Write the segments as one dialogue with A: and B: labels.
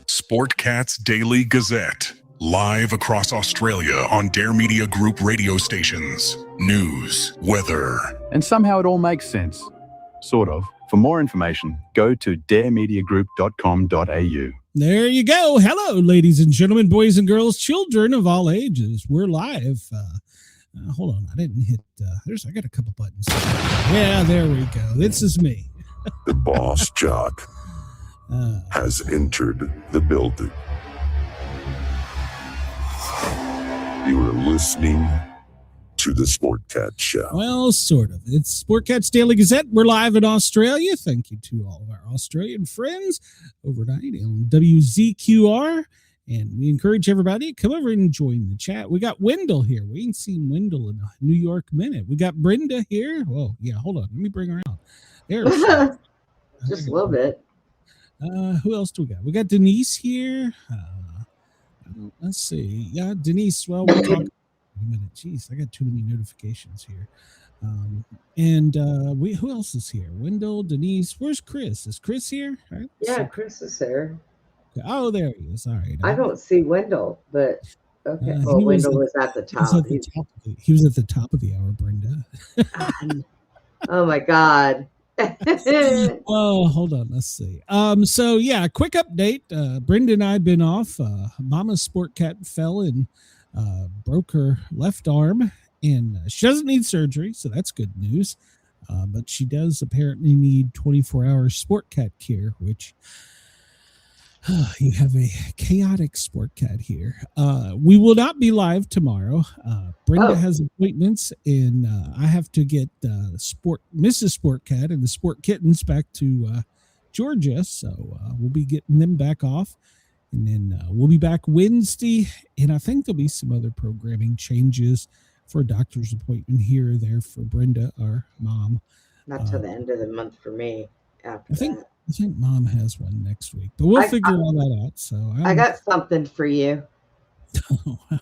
A: Sportcat's Daily Gazette. Live across Australia on Dare Media Group radio stations. News, weather.
B: And somehow it all makes sense. Sort of. For more information, go to daremediagroup.com.au.
C: There you go. Hello, ladies and gentlemen, boys and girls, children of all ages. We're live. Hold on. I didn't hit. I got a couple buttons. Yeah, there we go. This is me.
D: The boss jock has entered the building. You are listening to the Sportcat Show.
C: Well, sort of. It's Sportcat's Daily Gazette. We're live in Australia. Thank you to all of our Australian friends overnight on WZQR. And we encourage everybody to come over and join the chat. We got Wendell here. We ain't seen Wendell in a New York minute. We got Brenda here. Whoa, yeah, hold on. Let me bring her out. There she is.
E: Just a little bit.
C: Who else do we got? We got Denise here. Let's see. Yeah, Denise. Well, we'll talk in a minute. Jeez, I got too many notifications here. Who else is here? Wendell, Denise. Where's Chris? Is Chris here? Right.
E: Yeah,
C: So,
E: Chris is there.
C: oh, there he is. All right.
E: I don't see Wendell, but okay.
C: He
E: Wendell was at the top.
C: He was at the top of the hour, Brenda.
E: Oh my God.
C: Oh, hold on. Let's see. So yeah, quick update. Brenda and I have been off. Momma Sportcat fell and broke her left arm, and she doesn't need surgery, so that's good news. But she does apparently need 24-hour Sportcat care, which you have a chaotic Sportcat here. We will not be live tomorrow. Brenda has appointments, and I have to get Mrs. Sportcat and the Sport Kittens back to Georgia, so we'll be getting them back off, and then we'll be back Wednesday, and I think there'll be some other programming changes for a doctor's appointment here or there for Brenda, our mom.
E: Not till the end of the month for me. After that.
C: I think Mom has one next week, but we'll figure all that out. So
E: I got something for you.
C: I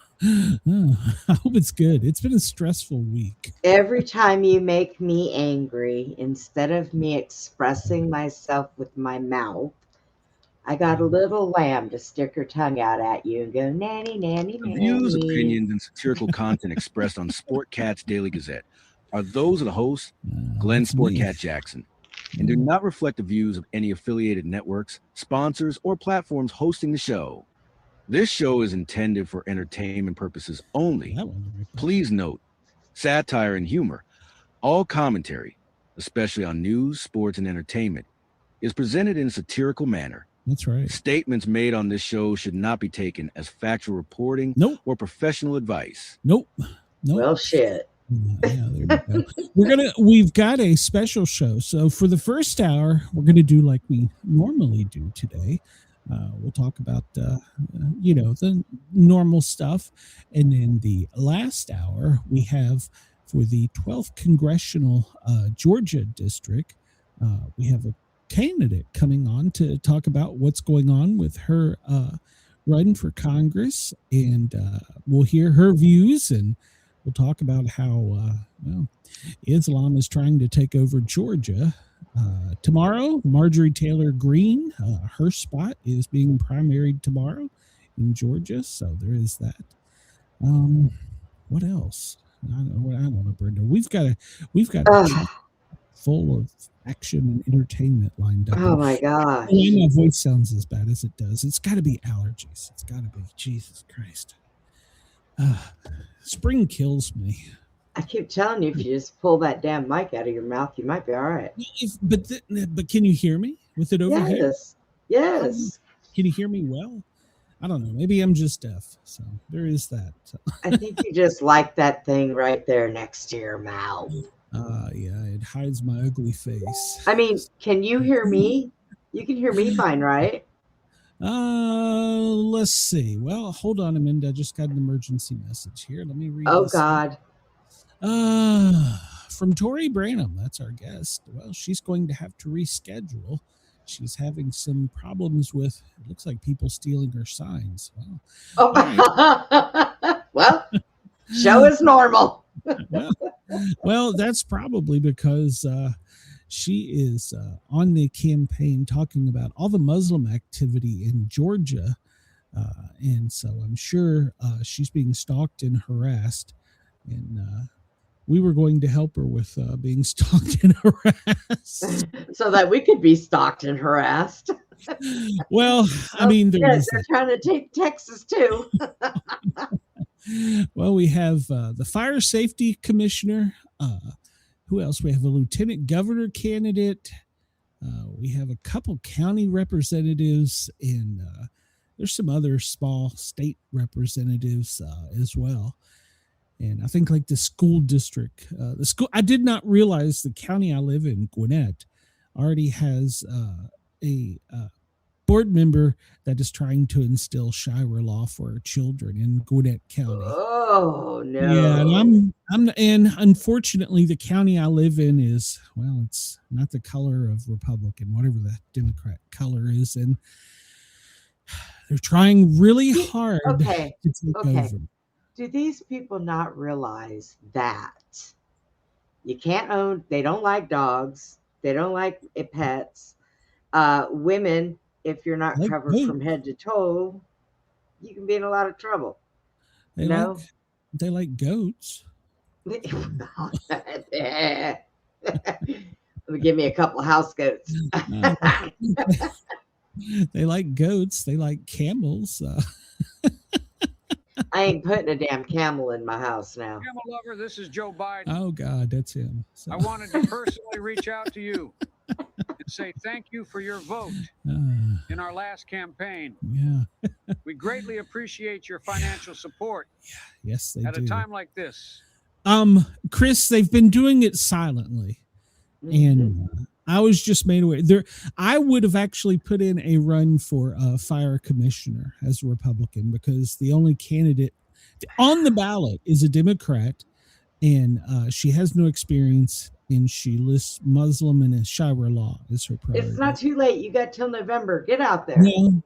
C: hope it's good. It's been a stressful week.
E: Every time you make me angry, instead of me expressing myself with my mouth, I got a little lamb to stick her tongue out at you and go, nanny, nanny, nanny.
F: The views, opinions, and satirical content expressed on Sportcat's Daily Gazette are those of the host, Glenn Sportcat Jackson, and do not reflect the views of any affiliated networks, sponsors, or platforms hosting the show. This show is intended for entertainment purposes only. Please note, satire and humor, all commentary, especially on news, sports, and entertainment, is presented in a satirical manner.
C: That's right.
F: Statements made on this show should not be taken as factual reporting or professional advice.
C: Nope.
E: Well, shit.
C: Yeah, there we go. We've got a special show. So for the first hour, we're going to do like we normally do today. We'll talk about, the normal stuff. And then the last hour, we have for the 12th Congressional Georgia District, we have a candidate coming on to talk about what's going on with her run for Congress. And we'll hear her views, and we'll talk about how Islam is trying to take over Georgia. Tomorrow, Marjorie Taylor Greene, her spot is being primaried tomorrow in Georgia, so there is that. What else? I don't know, Brenda. We've got a chat full of action and entertainment lined up.
E: Oh my God!
C: My voice sounds as bad as it does. It's got to be allergies. It's got to be. Jesus Christ. Spring kills me.
E: I keep telling you, if you just pull that damn mic out of your mouth, you might be all right.
C: But can you hear me with it over here?
E: Yes.
C: Can you hear me well? I don't know. Maybe I'm just deaf. So there is that.
E: I think you just like that thing right there next to your mouth.
C: Yeah, it hides my ugly face.
E: I mean, can you hear me? You can hear me fine, right?
C: Let's see. Well, hold on a minute. I just got an emergency message here. Let me read this.
E: God.
C: From Tori Branham, that's our guest. Well, she's going to have to reschedule. She's having some problems with, it looks like, people stealing her signs. Well,
E: right. Well, show is normal.
C: Well, that's probably because She is on the campaign talking about all the Muslim activity in Georgia. And so I'm sure she's being stalked and harassed. And we were going to help her with being stalked and harassed.
E: So that we could be stalked and harassed.
C: Well, I mean,
E: they're trying to take Texas too.
C: Well, we have the fire safety commissioner. Who else? We have a lieutenant governor candidate. We have a couple county representatives, and there's some other small state representatives as well. And I think like the school district, I did not realize the county I live in, Gwinnett, already has a board member that is trying to instill Shira law for children in Gwinnett County.
E: Oh no!
C: Yeah, and unfortunately, the county I live in is, well, it's not the color of Republican, whatever the Democrat color is, and they're trying really hard to take over.
E: Do these people not realize that you can't own? They don't like dogs. They don't like pets. Women, if you're not covered from head to toe, you can be in a lot of trouble.
C: They like goats.
E: Give me a couple house goats.
C: They like goats. They like camels.
E: I ain't putting a damn camel in my house now.
G: Camel lover, this is Joe Biden.
C: Oh God, that's him. So.
G: I wanted to personally reach out to you and say thank you for your vote in our last campaign.
C: Yeah.
G: We greatly appreciate your financial support.
C: Yeah. Yes, they do.
G: At a time like this.
C: Chris, they've been doing it silently. And I was just made aware. I would have actually put in a run for a fire commissioner as a Republican, because the only candidate on the ballot is a Democrat, and she has no experience, and she lists Muslim and Shira law as her priority.
E: It's not too late. You got till November. Get out there.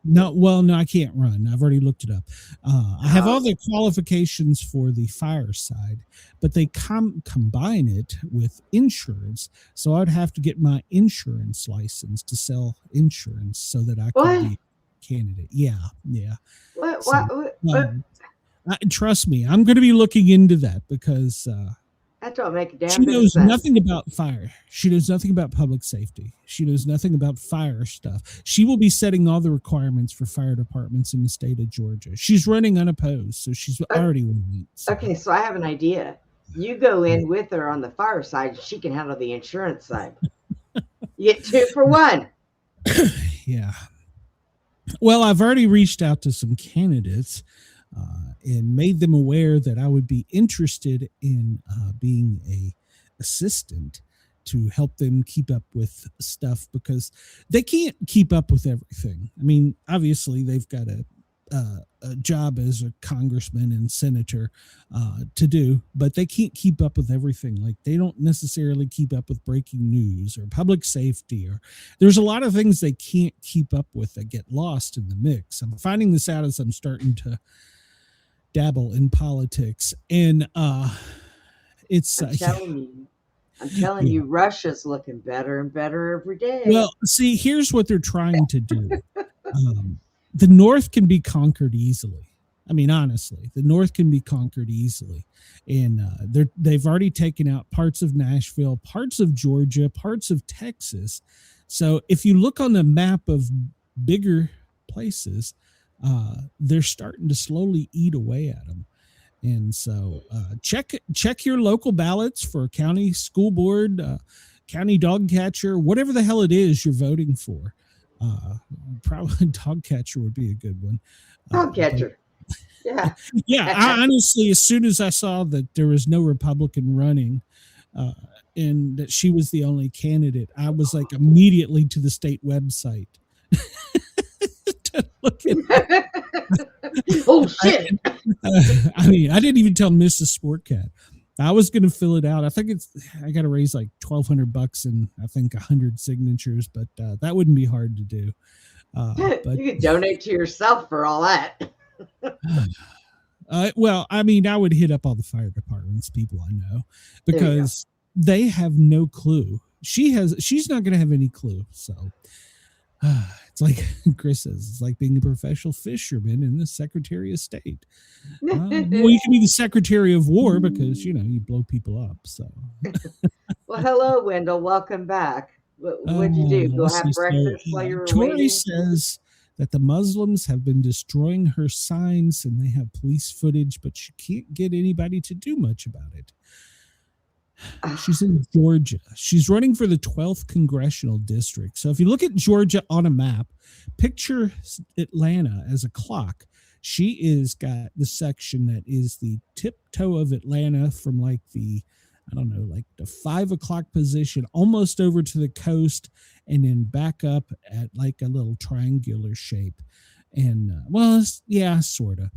C: No, I can't run. I've already looked it up. I have all the qualifications for the fire side, but they combine it with insurance. So I'd have to get my insurance license to sell insurance so that I could be a candidate. Yeah.
E: What?
C: Trust me, I'm going to be looking into that, because
E: that don't make a damn
C: she knows
E: sense.
C: nothing about fire. She knows nothing about public safety. She knows nothing about fire stuff. She will be setting all the requirements for fire departments in the state of Georgia. She's running unopposed, so she's already winning.
E: Okay, so I have an idea. You go in with her on the fire side. She can handle the insurance side. You get 2 for 1.
C: Yeah. Well, I've already reached out to some candidates and made them aware that I would be interested in being a assistant to help them keep up with stuff, because they can't keep up with everything. I mean, obviously they've got a job as a congressman and senator to do, but they can't keep up with everything. Like, they don't necessarily keep up with breaking news or public safety, or there's a lot of things they can't keep up with that get lost in the mix. I'm finding this out as I'm starting to dabble in politics, and it's
E: I'm telling you, Russia's looking better and better every day.
C: Well, see, here's what they're trying to do. The North can be conquered easily. I mean, honestly, the North can be conquered easily, and they've already taken out parts of Nashville, parts of Georgia, parts of Texas. So if you look on the map of bigger places, they're starting to slowly eat away at them. And so check your local ballots for county school board, county dog catcher, whatever the hell it is you're voting for. Probably dog catcher would be a good one.
E: Dog catcher. Yeah.
C: Yeah. I honestly, as soon as I saw that there was no Republican running, and that she was the only candidate, I was like immediately to the state website.
E: Oh shit.
C: I mean, I didn't even tell Mrs. Sportcat. I was going to fill it out. I think I got to raise like $1,200 and I think 100 signatures, but that wouldn't be hard to do. But
E: you could donate to yourself for all that.
C: Well, I mean, I would hit up all the fire departments, people I know, because they have no clue. She's not going to have any clue. So it's like Chris says, it's like being a professional fisherman and the Secretary of State. Well, you can be the Secretary of War because, you blow people up. So,
E: well, hello, Wendell. Welcome back. What'd you do? Go have breakfast while you were
C: Tori
E: waiting?
C: says that the Muslims have been destroying her signs and they have police footage, but she can't get anybody to do much about it. She's in Georgia. She's running for the 12th congressional district. So if you look at Georgia on a map, picture Atlanta as a clock. She is got the section that is the tiptoe of Atlanta from like the 5 o'clock position, almost over to the coast, and then back up at like a little triangular shape. And sort of.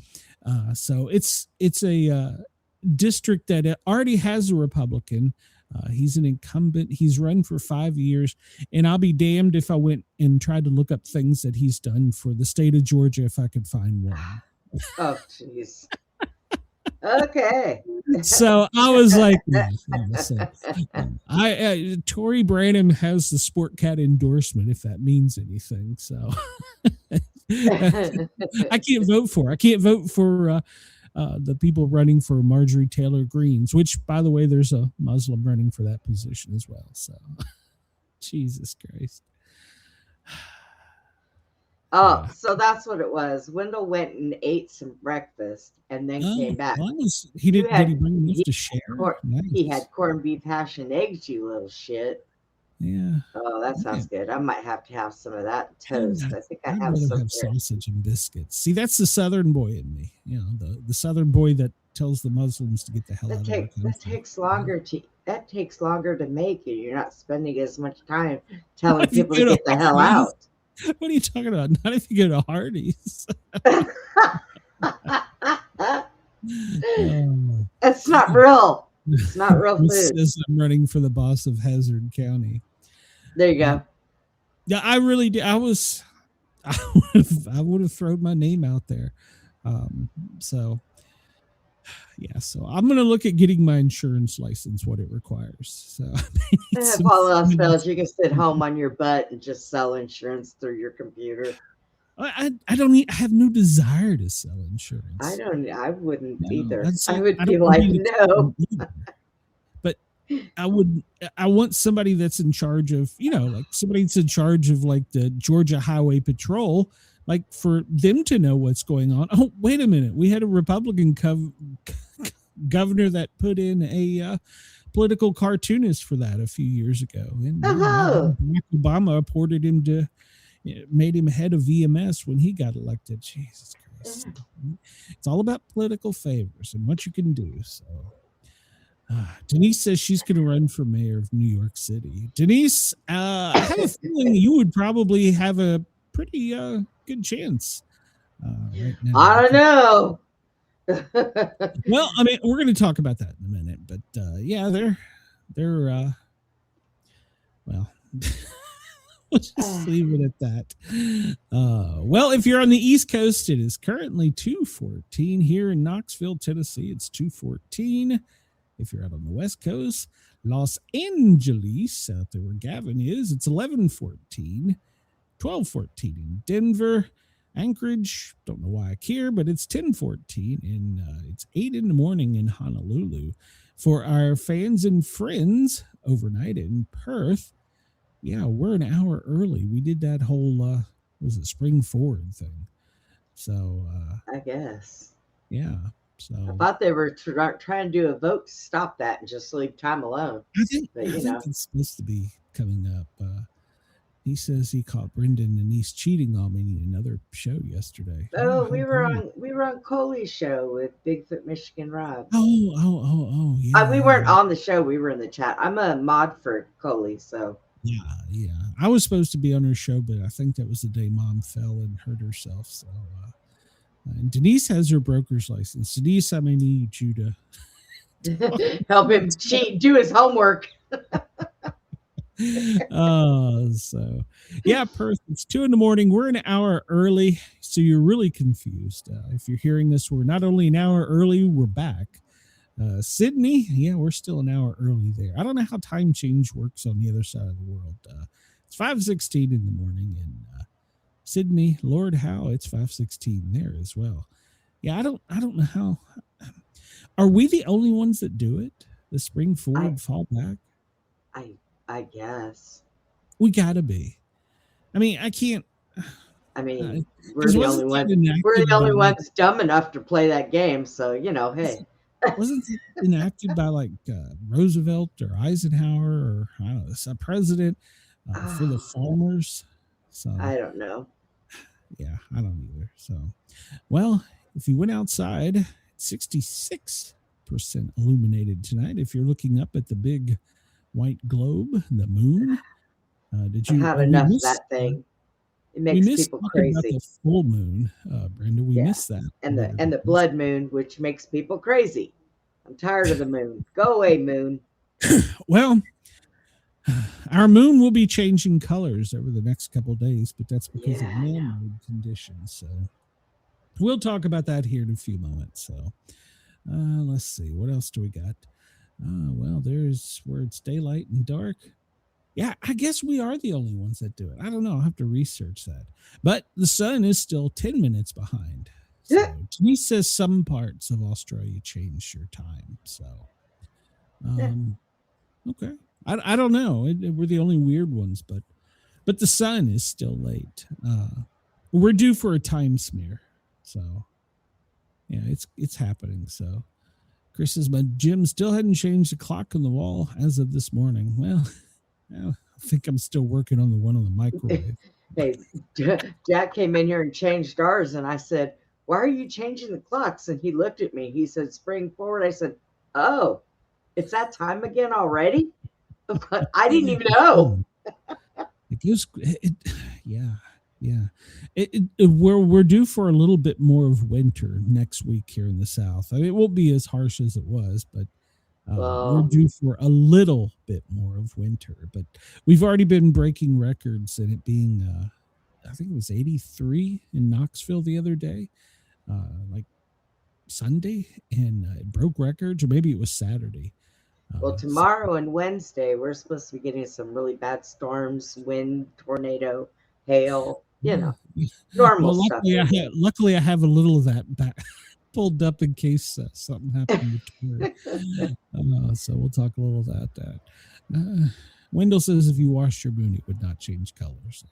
C: So it's a district that already has a Republican. He's an incumbent. He's run for 5 years, and I'll be damned if I went and tried to look up things that he's done for the state of Georgia if I could find one.
E: Oh, jeez. Okay.
C: So I was like, Tory Branham has the Sportcat endorsement, if that means anything. So I can't vote for. I can't vote for the people running for Marjorie Taylor Greens, which, by the way, there's a Muslim running for that position as well. So, Jesus Christ.
E: Oh, so that's what it was. Wendell went and ate some breakfast and then came back.
C: He did he bring enough to share? Nice.
E: He had corned beef, hash, and eggs, you little shit.
C: Yeah.
E: Oh, that sounds good. I might have to have some of that toast. I think I have some.
C: Have sausage and biscuits. See, that's the Southern boy in me. The Southern boy that tells the Muslims to get the hell out of the country.
E: That takes longer to make, and you're not spending as much time telling people to get the hell out.
C: What are you talking about? Not if you go to Hardee's.
E: It's not real. It's not real food.
C: Says I'm running for the boss of Hazard County.
E: There you go.
C: Yeah, I really did. I would have thrown my name out there. So I'm going to look at getting my insurance license, what it requires. So
E: if all else fails, you can sit home on your butt and just sell insurance through your computer.
C: I have no desire to sell insurance.
E: I wouldn't either.
C: I
E: would be like, no.
C: But I want somebody that's in charge of, like somebody that's in charge of like the Georgia Highway Patrol, like for them to know what's going on. Oh, wait a minute. We had a Republican governor that put in a political cartoonist for that a few years ago. And Barack Obama appointed him made him head of VMS when he got elected. Jesus Christ. It's all about political favors and what you can do. So Denise says she's going to run for mayor of New York City. Denise, I have a feeling you would probably have a pretty good chance right now.
E: I don't know.
C: Well, I mean, we're going to talk about that in a minute, but they're well, we'll just leave it at that. Well, if you're on the East Coast, it is currently 2:14 here in Knoxville, Tennessee. It's 2:14. If you're out on the West Coast, Los Angeles, out there where Gavin is, it's 11:14, 12:14 in Denver. Anchorage, don't know why I care, but it's 10:14 and it's 8 in the morning in Honolulu. For our fans and friends overnight in Perth, yeah, we're an hour early. We did that whole spring forward thing. So
E: I guess.
C: Yeah. So
E: I thought they were trying to do a vote to stop that and just leave time alone.
C: I think it's supposed to be coming up. He says he caught Brenda and Denise cheating on me in another show yesterday.
E: Oh, we were on Coley's show with Bigfoot Michigan Rob.
C: Oh, yeah.
E: We weren't on the show. We were in the chat. I'm a mod for Coley, so.
C: Yeah. I was supposed to be on her show, but I think that was the day Mom fell and hurt herself. So, and Denise has her broker's license. Denise, I may need you to
E: help him cheat, do his homework.
C: So yeah, Perth, it's 2 a.m. We're an hour early, so you're really confused. If you're hearing this, we're not only an hour early, we're back. Sydney, yeah, we're still an hour early there. I don't know how time change works on the other side of the world. It's 5:16 in the morning in Sydney. Lord, how it's 5:16 there as well. Yeah, I don't know how. Are we the only ones that do it? The spring forward, fall back?
E: I guess.
C: We gotta be. I mean, I can't.
E: I mean, we're the only ones. We're the only ones dumb enough to play that game. So hey.
C: Wasn't it enacted by like Roosevelt or Eisenhower or I don't know, a president for the farmers? So
E: I don't know.
C: Yeah, I don't either. So, well, if you went outside, 66% illuminated tonight. If you're looking up at the big white globe, the moon, did you
E: have enough of that thing? It makes people crazy.
C: About the full moon, Brenda. We missed that,
E: and the blood moon, which makes people crazy. I'm tired of the moon. Go away, moon.
C: Well, our moon will be changing colors over the next couple of days, but that's because of man-made conditions. So we'll talk about that here in a few moments. So let's see, what else do we got? Well, there's where it's daylight and dark. Yeah, I guess we are the only ones that do it. I don't know. I'll have to research that. But the sun is still 10 minutes behind. So he says some parts of Australia changed your time. So, okay. I don't know. We're the only weird ones, but the sun is still late. We're due for a time smear. So, yeah, it's happening. So, Chris says, my Jim still hadn't changed the clock on the wall as of this morning. Well, I think I'm still working on the one on the microwave.
E: Hey, Jack came in here and changed ours, and I said, why are you changing the clocks? And he looked at me. He said, spring forward. I said, oh, it's that time again already? But I didn't even know.
C: We're due for a little bit more of winter next week here in the South. I mean, it won't be as harsh as it was, but we're due for a little bit more of winter. But we've already been breaking records, and it being, I think it was 83 in Knoxville the other day, like Sunday, and it broke records, or maybe it was Saturday.
E: Well, tomorrow and Wednesday, we're supposed to be getting some really bad storms, wind, tornado, hail, normal stuff.
C: Luckily, I have a little of that back pulled up in case something happened. So we'll talk a little about that. Wendell says if you washed your moon, it would not change colors.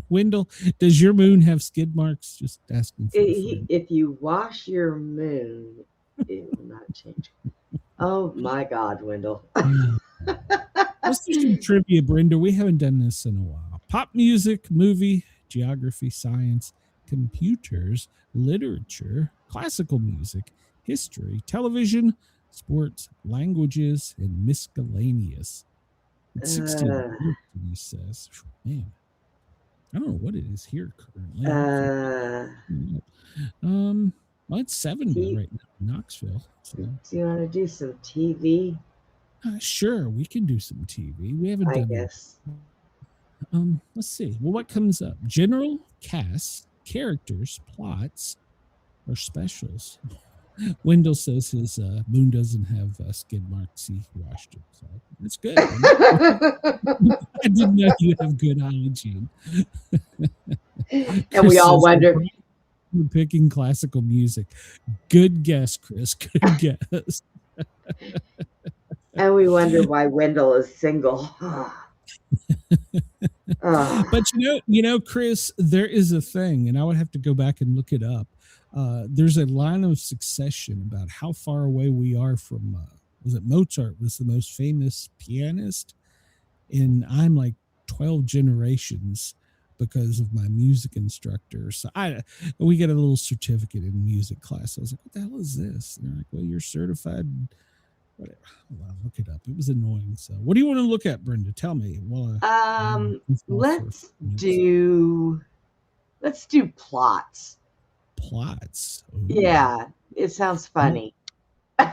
C: Wendell, does your moon have skid marks? Just asking.
E: If you wash your moon, it will not change. Oh my God, Wendell.
C: Let's do some trivia, Brenda. We haven't done this in a while. Pop music, movie, geography, science, computers, literature, classical music, history, television, sports, languages, and miscellaneous. It's 16, he says. Man, I don't know what it is here currently. Well, it's 70 right now in Knoxville. So.
E: Do you want to do some TV?
C: Sure, we can do some TV. We haven't done
E: guess.
C: Let's see. Well, what comes up? General, cast, characters, plots, or specials. Wendell says his moon doesn't have skid marks. He washed it, so that's good. I didn't know you have good hygiene.
E: And we all wonder.
C: We're picking classical music. Good guess, Chris. Good guess.
E: And we wonder why Wendell is single.
C: But you know, Chris, there is a thing, and I would have to go back and look it up. There's a line of succession about how far away we are from. Was it Mozart was the most famous pianist, and I'm like 12 generations because of my music instructor. So we get a little certificate in music class. I was like, what the hell is this? And they're like, well, you're certified. Whatever. I'll look it up. It was annoying. So what do you want to look at, Brenda? Tell me.
E: Let's do plots.
C: Plots. Ooh.
E: Yeah, it sounds funny.
C: All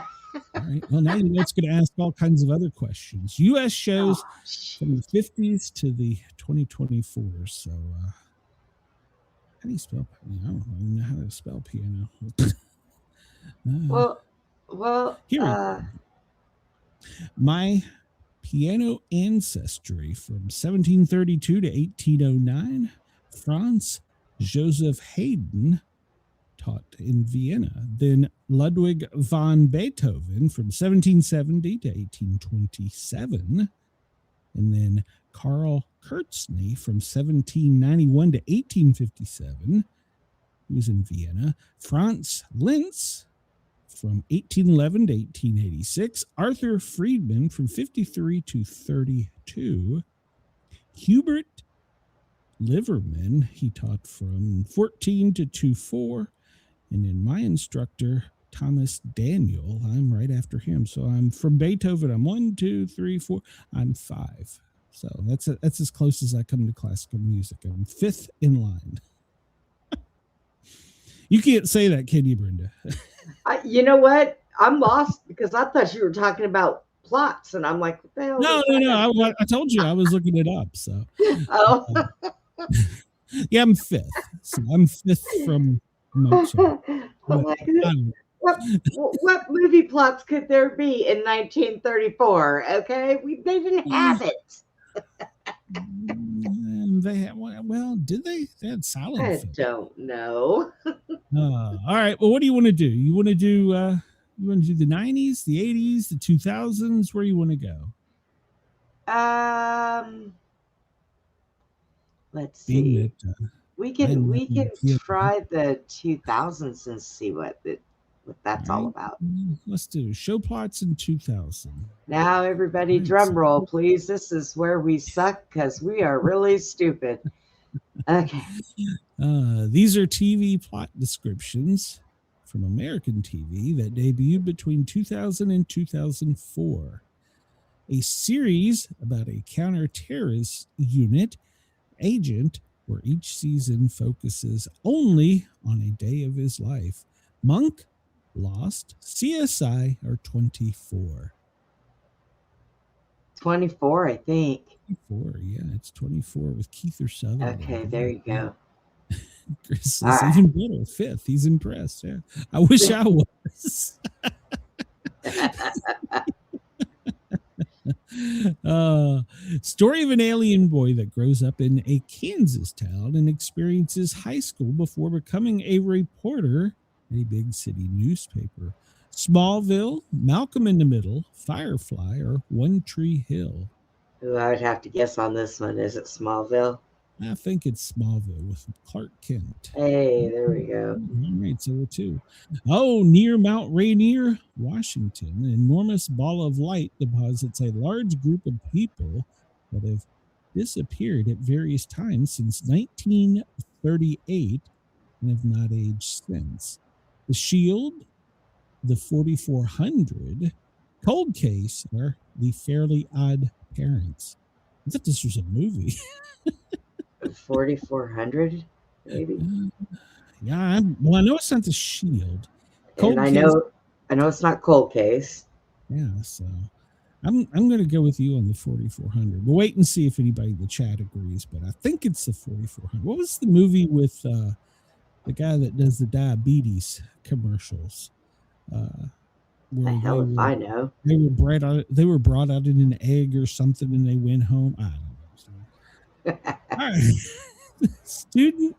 C: right. Well, now you know it's going to ask all kinds of other questions. U.S. shows from the 50s to the 2024. So, how do you spell? I don't even know how to spell piano.
E: Well, Well,
C: Here we go. My piano ancestry from 1732 to 1809. Franz Joseph Haydn taught in Vienna. Then Ludwig van Beethoven from 1770 to 1827. And then Karl Kurtzny from 1791 to 1857. He was in Vienna. Franz Liszt from 1811 to 1886. Arthur Friedman from 53 to 32. Hubert Liverman, he taught from 14 to 24. And then my instructor, Thomas Daniel, I'm right after him. So I'm from Beethoven. I'm 1, 2, 3, 4. I'm 5. So that's as close as I come to classical music. I'm 5th in line. You can't say that, can you, Brenda?
E: You know what? I'm lost because I thought you were talking about plots, and I'm like, what the hell?
C: No. I told you I was looking it up. So,
E: oh,
C: yeah, I'm 5th. So I'm 5th from Mozart.
E: What movie plots could there be in 1934? Okay, they didn't have it.
C: They had, well, did they? They had silent
E: I
C: film.
E: don't know.
C: All right. Well, what do you want to do? You want to do the 90s, the 80s, the 2000s? Where you want to go?
E: Let's see. We can
C: Yeah.
E: try the 2000s and see what that's all about.
C: Let's do show plots in 2000.
E: Now, everybody, drum roll, please. This is where we suck because we are really stupid. Okay.
C: These are TV plot descriptions from American TV that debuted between 2000 and 2004. A series about a counter-terrorist unit agent where each season focuses only on a day of his life. Monk, Lost, CSI, or 24?
E: 24, I think.
C: 24, yeah, it's 24 with Keith or Sutherland.
E: Okay, there you go.
C: Chris is even better, 5th. He's impressed. Yeah, I wish I was. Story of an alien boy that grows up in a Kansas town and experiences high school before becoming a reporter at a big city newspaper. Smallville, Malcolm in the Middle, Firefly, or One Tree Hill?
E: Ooh, I would have to guess on this one. Is it Smallville?
C: I think it's Smallville with Clark Kent.
E: Hey, there we go.
C: All right, so 2. Oh, near Mount Rainier, Washington, an enormous ball of light deposits a large group of people that have disappeared at various times since 1938 and have not aged since. The Shield, the 4400, Cold Case, or The Fairly Odd Parents. I thought this was a movie.
E: 4400, maybe.
C: Yeah, I know it's not The Shield.
E: Cold and I know it's not Cold Case.
C: Yeah, so I'm going to go with you on the 4400. We'll wait and see if anybody in the chat agrees, but I think it's the 4400. What was the movie with the guy that does the diabetes commercials?
E: The hell if I know.
C: They were brought out in an egg or something, and they went home. I don't know. All right. Student,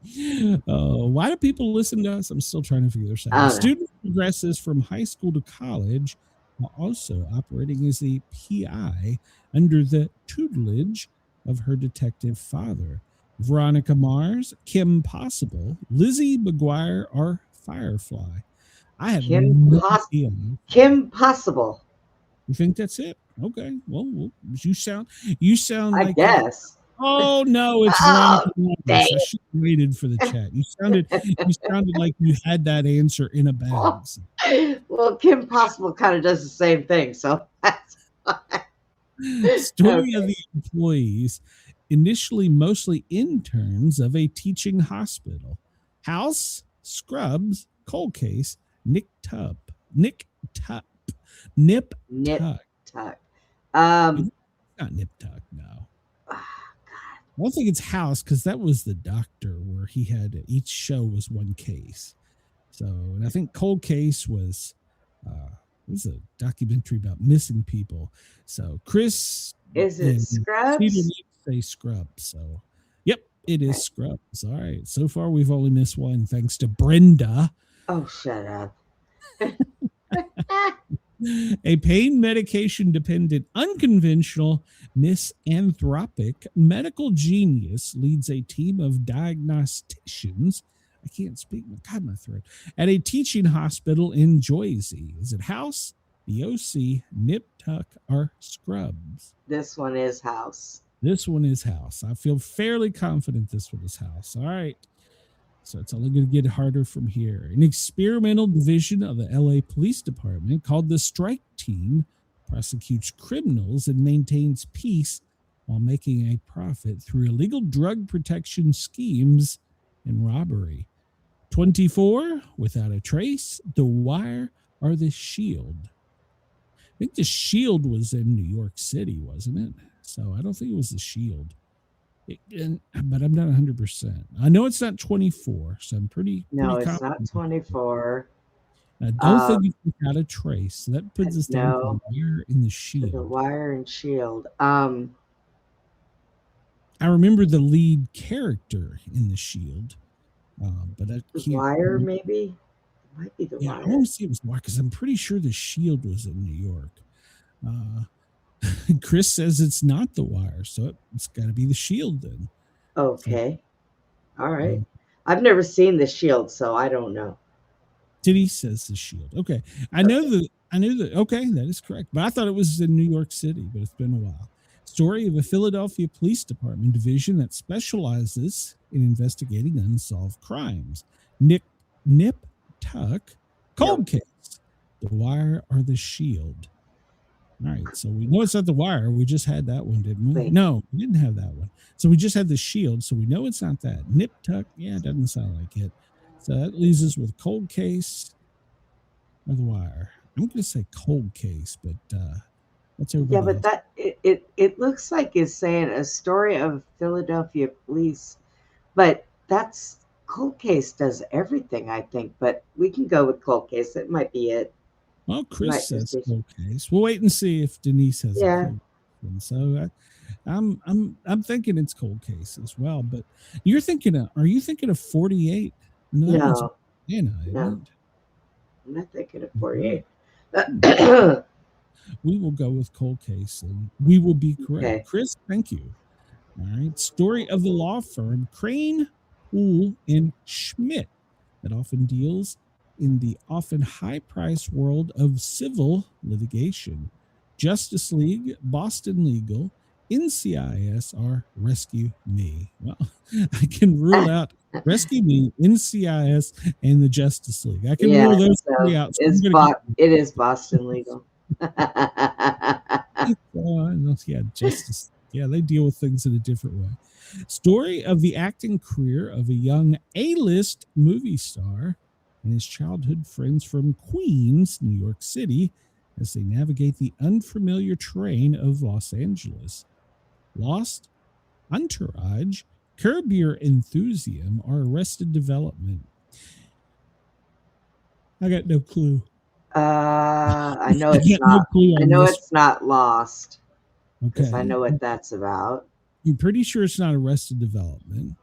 C: why do people listen to us? I'm still trying to figure this out. Student progresses from high school to college while also operating as a PI under the tutelage of her detective father. Veronica Mars, Kim Possible, Lizzie McGuire, or Firefly? I have no idea.
E: Kim Possible.
C: You think that's it? Okay. Well, you sound like,
E: I guess.
C: Oh no, it's Veronica Mars. I should have waited for the chat. You sounded like you had that answer in a bag.
E: Well, Kim Possible kind of does the same thing, so that's fine.
C: Story of the employees, initially mostly interns of a teaching hospital. House, Scrubs, Cold Case, Nip Tuck.
E: Tuck.
C: Not Nip Tuck, no. I don't think it's House because that was the doctor where he had each show was one case. So, and I think Cold Case was It was a documentary about missing people. So Chris,
E: Is it Scrubs?
C: She didn't say Scrubs. So, yep, it is Scrubs. All right. So far, we've only missed one, thanks to Brenda.
E: Oh, shut up.
C: A pain medication dependent, unconventional, misanthropic medical genius leads a team of diagnosticians. I can't speak. God, my throat. At a teaching hospital in Jersey. Is it House, the OC, Nip Tuck, or Scrubs?
E: This one is House.
C: This one is House. I feel fairly confident this one is House. All right. So it's only going to get harder from here. An experimental division of the LA Police Department called the Strike Team prosecutes criminals and maintains peace while making a profit through illegal drug protection schemes and robbery. 24, Without a Trace, The Wire, or The Shield. I think The Shield was in New York City, wasn't it? So I don't think it was The Shield. But I'm not 100%. I know it's not 24, so I'm pretty.
E: No, it's not 24.
C: I don't think it's Without a Trace. So that puts us down to The Wire and The Shield.
E: The Wire and Shield.
C: I remember the lead character in The Shield, but I
E: The
C: can't.
E: Wire, maybe. It might be The Wire.
C: I want to say it was Wire because I'm pretty sure The Shield was in New York. Chris says it's not The Wire, so it's got to be The Shield then.
E: Okay. All right. I've never seen The Shield, so I don't know.
C: Denise says The Shield. Okay. I knew that. Okay, that is correct. But I thought it was in New York City, but it's been a while. Story of a Philadelphia Police Department division that specializes in investigating unsolved crimes. Nip Tuck, Cold Case, The Wire, or The Shield. All right, so we know it's not The Wire. We just had that one, didn't we?
E: Wait.
C: No, we didn't have that one. So we just had The Shield, so we know it's not that. Nip Tuck, yeah, it doesn't sound like it. So that leaves us with Cold Case or The Wire. I'm going to say Cold Case, but what's everybody?
E: Yeah, but that it looks like it's saying a story of Philadelphia police, but that's Cold Case does everything, I think. But we can go with Cold Case. That might be it.
C: Well, Chris says Cold Case. We'll wait and see if Denise has a Cold Case. So I'm thinking it's Cold Case as well. But you're thinking are you thinking of 48?
E: No.
C: I'm
E: not thinking of 48.
C: We will go with Cold Case and we will be correct.
E: Okay.
C: Chris, thank you. All right. Story of the law firm Crane, Poole, and Schmidt that often deals in the often high-priced world of civil litigation. Justice League, Boston Legal, NCIS, or Rescue Me. Well, I can rule out Rescue Me, NCIS, and the Justice League. I can rule those three out. So
E: it is Boston Legal.
C: Justice. Yeah, they deal with things in a different way. Story of the acting career of a young A-list movie star and his childhood friends from Queens, New York City, as they navigate the unfamiliar terrain of Los Angeles. Lost, Entourage, Curb Your Enthusiasm, or Arrested Development. I got no clue.
E: I know it's not. I know it's not Lost.
C: Okay.
E: I know what that's about.
C: I'm pretty sure it's not Arrested Development.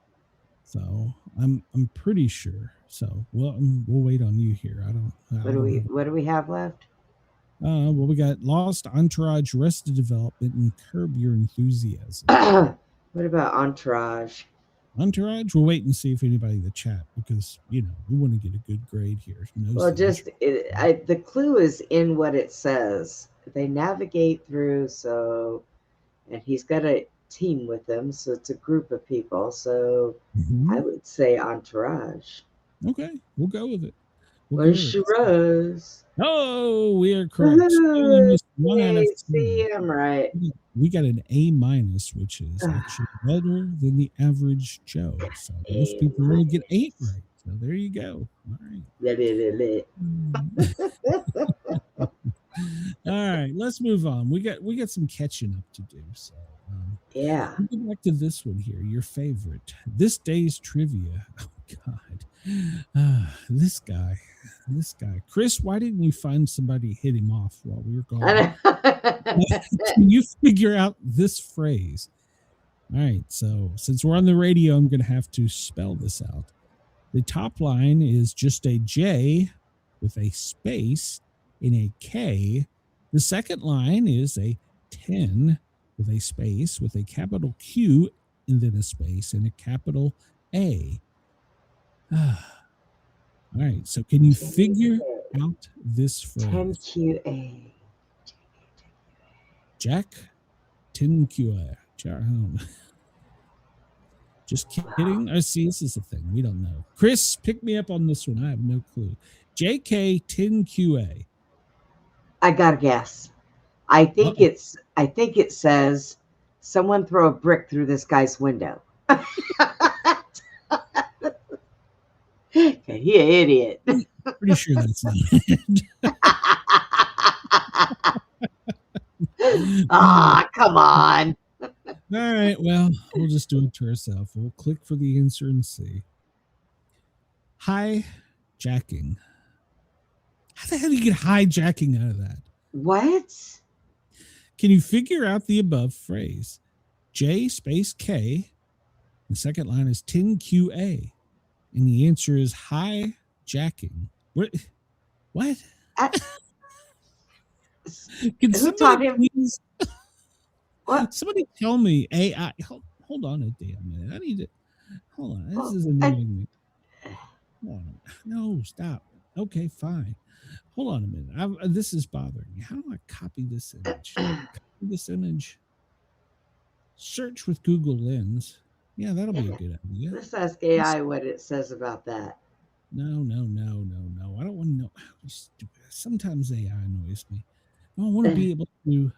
C: So I'm pretty sure. So we'll wait on you here.
E: What do we have left?
C: Well, we got Lost, Entourage, Arrested Development, and Curb Your Enthusiasm.
E: What about Entourage?
C: Entourage? We'll wait and see if anybody in the chat, because we want to get a good grade here.
E: The clue is in what it says. They navigate through, and he's got a team with him, so it's a group of people. So I would say Entourage.
C: Okay, we'll go with it.
E: Where's she Rose?
C: Oh, we are correct.
E: See, I'm right.
C: We got an A-, which is actually better than the average Joe. So most people only get 8 right. So there you go. All right. All right, let's move on. We got some catching up to do. So
E: yeah.
C: We'll go back to this one here, your favorite. This day's trivia. Oh God. This guy. This guy, Chris, why didn't you find somebody to hit him off while we were gone? Can you figure out this phrase? All right, so since we're on the radio, I'm going to have to spell this out. The top line is just a J with a space in a K. The second line is a 10 with a space with a capital Q and then a space and a capital A. All right, so can you figure out this phrase?
E: 10QA.
C: Jack 10QA. Just kidding. I see this is a thing. We don't know. Chris, pick me up on this one. I have no clue. JK 10QA.
E: I got to guess. I think it says someone throw a brick through this guy's window. He an idiot.
C: Pretty sure that's not it.
E: Come on.
C: All right, well, we'll just do it to ourselves. We'll click for the answer and see. Hijacking. How the hell do you get hijacking out of that?
E: What?
C: Can you figure out the above phrase? J space K. The second line is 10QA. And the answer is hijacking. What? Can somebody please...
E: What?
C: Somebody tell me AI. Hold on a damn minute. I need to. Hold on. This is annoying me. Hold on. No, stop. Okay, fine. Hold on a minute. This is bothering me. How do I copy this image? Search with Google Lens. Yeah, that'll be a good idea.
E: Let's ask AI what it says about that.
C: No. I don't want to know. Sometimes AI annoys me. I want to be able to.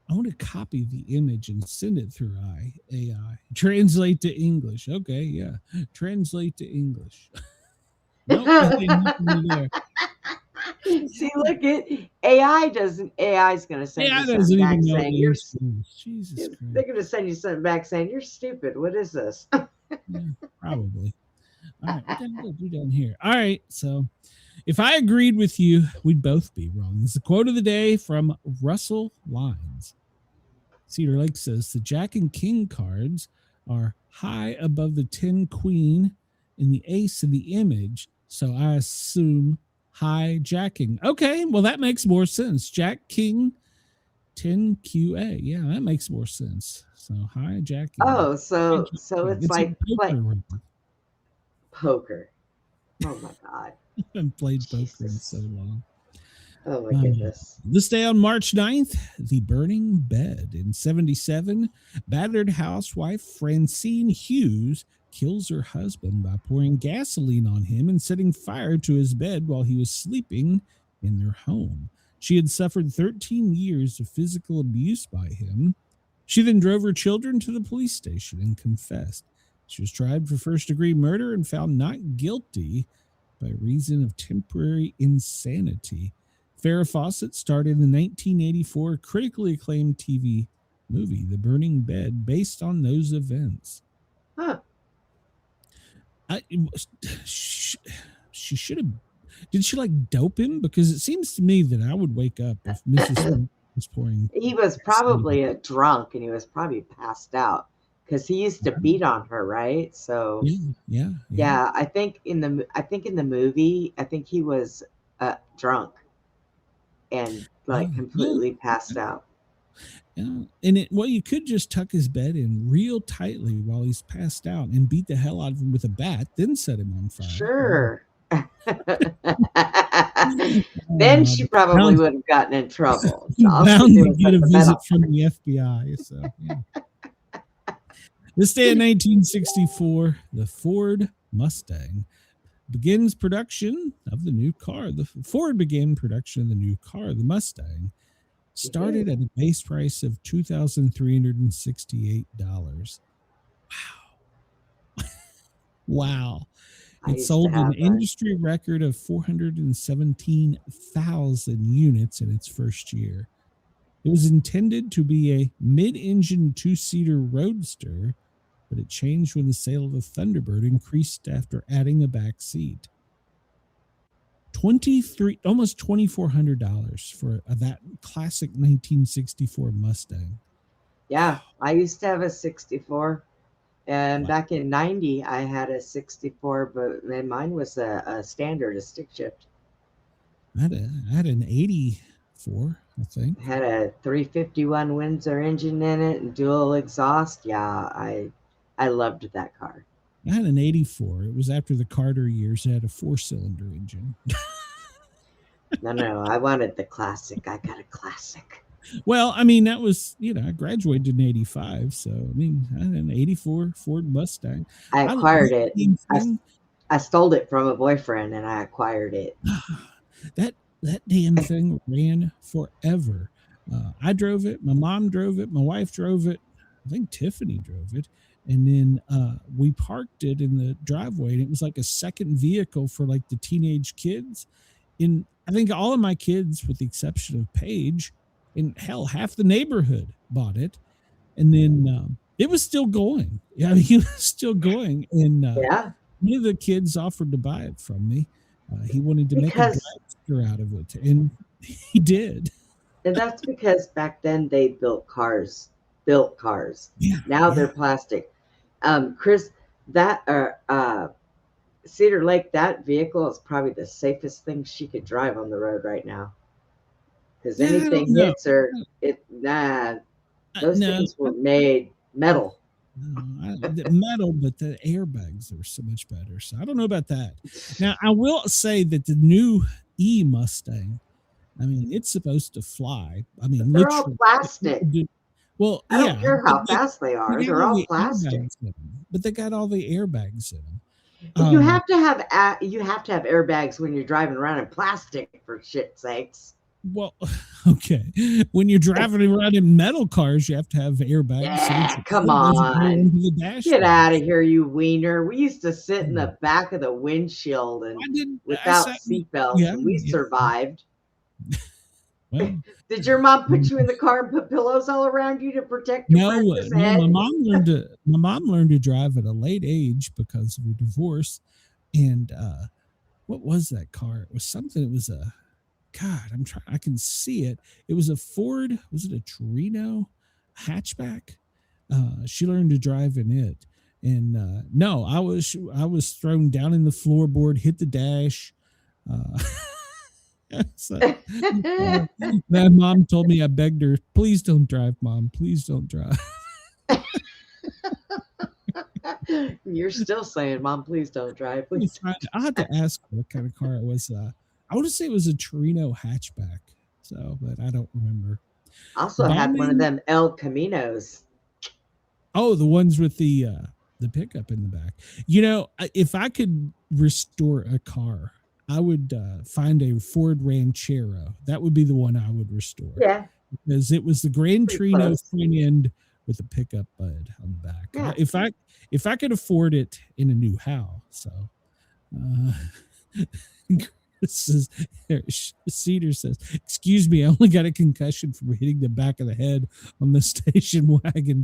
C: I want to copy the image and send it through AI. Translate to English. Okay, yeah. Translate to English. Nope, nothing there.
E: See, look at AI's going to send you something back saying you're Jesus Christ. They're going to send you something back saying you're stupid. What is this?
C: Yeah, probably. All right, what the do down here? All right, so if I agreed with you, we'd both be wrong. This is the quote of the day from Russell Lines. Cedar Lake says the Jack and King cards are high above the 10 Queen and the ace in the image, so I assume hijacking. Okay, well that makes more sense. Jack King 10 QA. Yeah, that makes more sense. So hijacking.
E: Oh, so it's like poker. Oh my God.
C: I haven't played poker in so long.
E: Oh my goodness.
C: This day on March 9th, the burning bed. In 77, battered housewife Francine Hughes kills her husband by pouring gasoline on him and setting fire to his bed while he was sleeping in their home. She had suffered 13 years of physical abuse by him. She then drove her children to the police station and confessed. She was tried for first-degree murder and found not guilty by reason of temporary insanity. Farrah Fawcett starred in the 1984 critically acclaimed TV movie, The Burning Bed, based on those events.
E: Huh.
C: She should have. Did she like dope him? Because it seems to me that I would wake up if Mrs. was pouring.
E: He was probably a drunk and he was probably passed out because he used to beat on her, right? So yeah. I think in the movie, I think he was drunk and like completely passed out.
C: Yeah. And you could just tuck his bed in real tightly while he's passed out and beat the hell out of him with a bat, then set him on fire.
E: Sure. Then she probably would have gotten in trouble.
C: Bound to get a visit from the FBI. So, yeah. This day in 1964, the Ford Mustang begins production of the new car. The Ford began production of the new car, the Mustang. Started at a base price of $2,368. Wow. It sold an industry record of 417,000 units in its first year. It was intended to be a mid-engine two-seater roadster, but it changed when the sale of the Thunderbird increased after adding a back seat. almost $2,400 for that classic 1964 Mustang.
E: Yeah, I used to have a 64. And
C: Wow.
E: back in 90, I had a 64, but mine was a standard, a stick shift.
C: I had an 84, I think.
E: It had a 351 Windsor engine in it and dual exhaust. Yeah, I loved that car.
C: I had an 84. It was after the Carter years. It had a 4-cylinder engine.
E: No, I wanted the classic. I got a classic.
C: Well, I mean, that was, I graduated in 85. So, I mean, I had an 84 Ford Mustang.
E: I acquired it. I stole it from a boyfriend and I acquired it.
C: That damn thing ran forever. I drove it. My mom drove it. My wife drove it. I think Tiffany drove it. And then we parked it in the driveway, and it was like a second vehicle for like the teenage kids. And I think all of my kids, with the exception of Paige, and hell, half the neighborhood bought it. And then it was still going. Yeah, I mean, it was still going. And
E: yeah,
C: one of the kids offered to buy it from me. He wanted to make a dragster out of it, and he did.
E: And that's because back then they built cars.
C: Yeah,
E: now they're plastic. Chris, that Cedar Lake, that vehicle is probably the safest thing she could drive on the road right now. Because anything hits her, those things were made metal.
C: Metal, but the airbags are so much better. So I don't know about that. Now, I will say that the new E Mustang, I mean, it's supposed to fly. I mean,
E: they're all plastic.
C: Well,
E: I don't care how fast they are. They're all plastic.
C: But they got all the airbags in them.
E: You have to have airbags when you're driving around in plastic, for shit's sakes.
C: Well, okay. When you're driving around in metal cars, you have to have airbags.
E: Yeah, come on. Get out of here, you wiener. We used to sit in the back of the windshield and without seatbelts, and we survived.
C: Well,
E: did your mom put you in the car and put pillows all around you to protect your head?
C: My mom learned to drive at a late age because of her divorce. And what was that car? It was something. It was a I can see it. It was a Ford. Was it a Torino hatchback? She learned to drive in it. And no, I was thrown down in the floorboard, hit the dash. So, my mom told me, I begged her, please don't drive, Mom. Please don't drive.
E: You're still saying, Mom, please don't drive. Please.
C: I had to ask what kind of car it was. I want to say it was a Torino hatchback. So, but I don't remember.
E: Also had one of them El Caminos.
C: Oh, the ones with the pickup in the back. If I could restore a car, I would find a Ford Ranchero. That would be the one I would restore.
E: Yeah.
C: Because it was the Gran Torino front end with a pickup bud on the back. Yeah. If I could afford it in a new house. So Cedar says, excuse me, I only got a concussion from hitting the back of the head on the station wagon.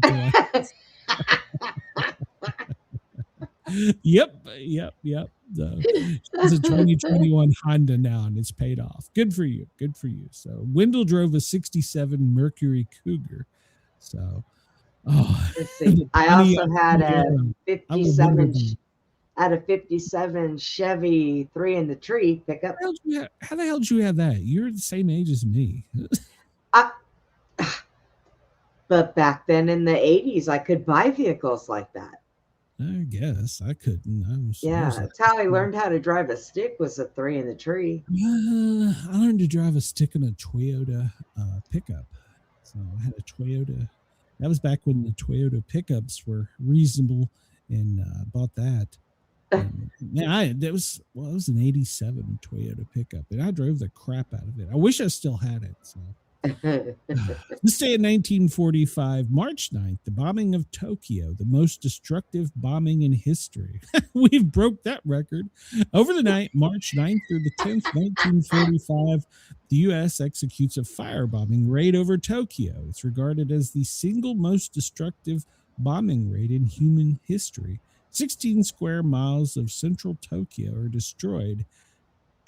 C: Yep. It's a 2021 Honda now, and it's paid off. Good for you. So Wendell drove a 67 Mercury Cougar. So,
E: let's see. I also had a 57 Chevy 3 in the tree pickup.
C: How the hell did you have that? You're the same age as me.
E: But back then in the 80s, I could buy vehicles like that.
C: I guess I couldn't.
E: That's how I learned how to drive a stick, was a 3 in the tree.
C: I learned to drive a stick in a Toyota pickup. So I had a Toyota. That was back when the Toyota pickups were reasonable, and bought that. It was an 87 Toyota pickup, and I drove the crap out of it. I wish I still had it. So. This day in 1945, March 9th, the bombing of Tokyo, the most destructive bombing in history. We've broke that record. Over the night, March 9th through the 10th, 1945, the U.S. executes a firebombing raid over Tokyo. It's regarded as the single most destructive bombing raid in human history. 16 square miles of central Tokyo are destroyed.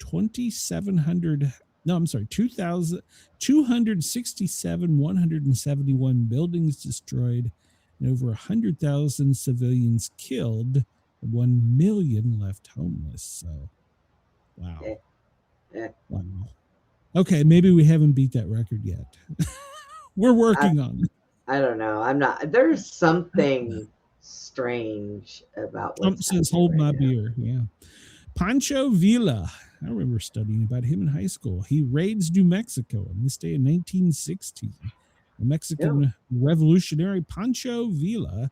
C: 267, 171 buildings destroyed, and over 100,000 civilians killed, 1 million left homeless. So, wow. Wow. Okay, maybe we haven't beat that record yet. We're working on it.
E: I don't know. I'm not. There's something strange about what's
C: says, hold my beer. Yeah. Pancho Villa. I remember studying about him in high school. He raids New Mexico on this day in 1916. The Mexican revolutionary Pancho Villa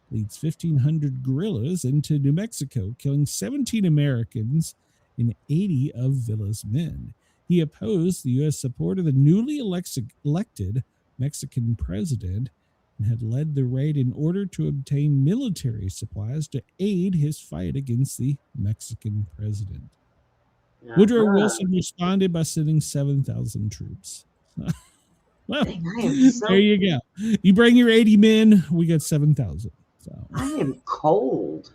C: leads 1,500 guerrillas into New Mexico, killing 17 Americans and 80 of Villa's men. He opposed the U.S. support of the newly elected Mexican president and had led the raid in order to obtain military supplies to aid his fight against the Mexican president. Woodrow Wilson responded by sending 7,000 troops. Well, there you go. You bring your 80 men, we got 7,000. So
E: I am cold.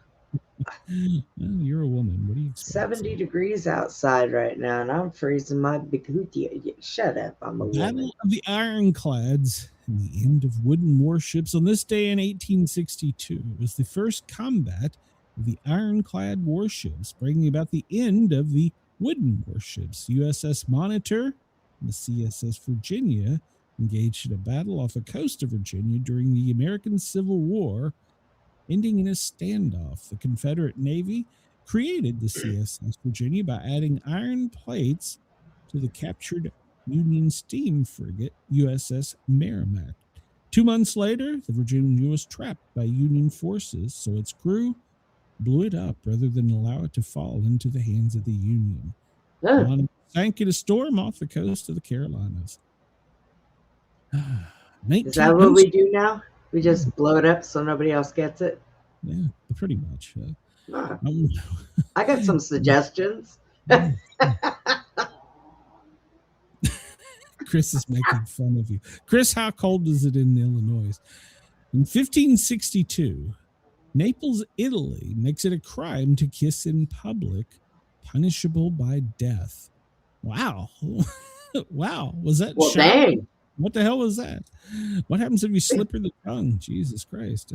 C: Well, you're a woman. What do you expect?
E: 70 degrees outside right now, and I'm freezing my big hootie. Shut up. I'm a woman.
C: Battle of the Ironclads and the end of wooden warships on this day in 1862 was the first combat of the ironclad warships, bringing about the end of the wooden warships. USS Monitor and the CSS Virginia engaged in a battle off the coast of Virginia during the American Civil War, ending in a standoff. The Confederate Navy created the CSS Virginia by adding iron plates to the captured Union steam frigate USS Merrimack. 2 months later, the Virginia was trapped by Union forces, so its crew blew it up rather than allow it to fall into the hands of the Union. It sank in a storm off the coast of the Carolinas.
E: Is that what we do now? We just blow it up so nobody else gets it?
C: Yeah, pretty much.
E: I got some suggestions.
C: Chris is making fun of you. Chris, how cold is it in Illinois? In 1562, Naples, Italy makes it a crime to kiss in public, punishable by death. Wow. Wow. Was that
E: dang.
C: What the hell was that? What happens if you slip her the tongue? Jesus Christ.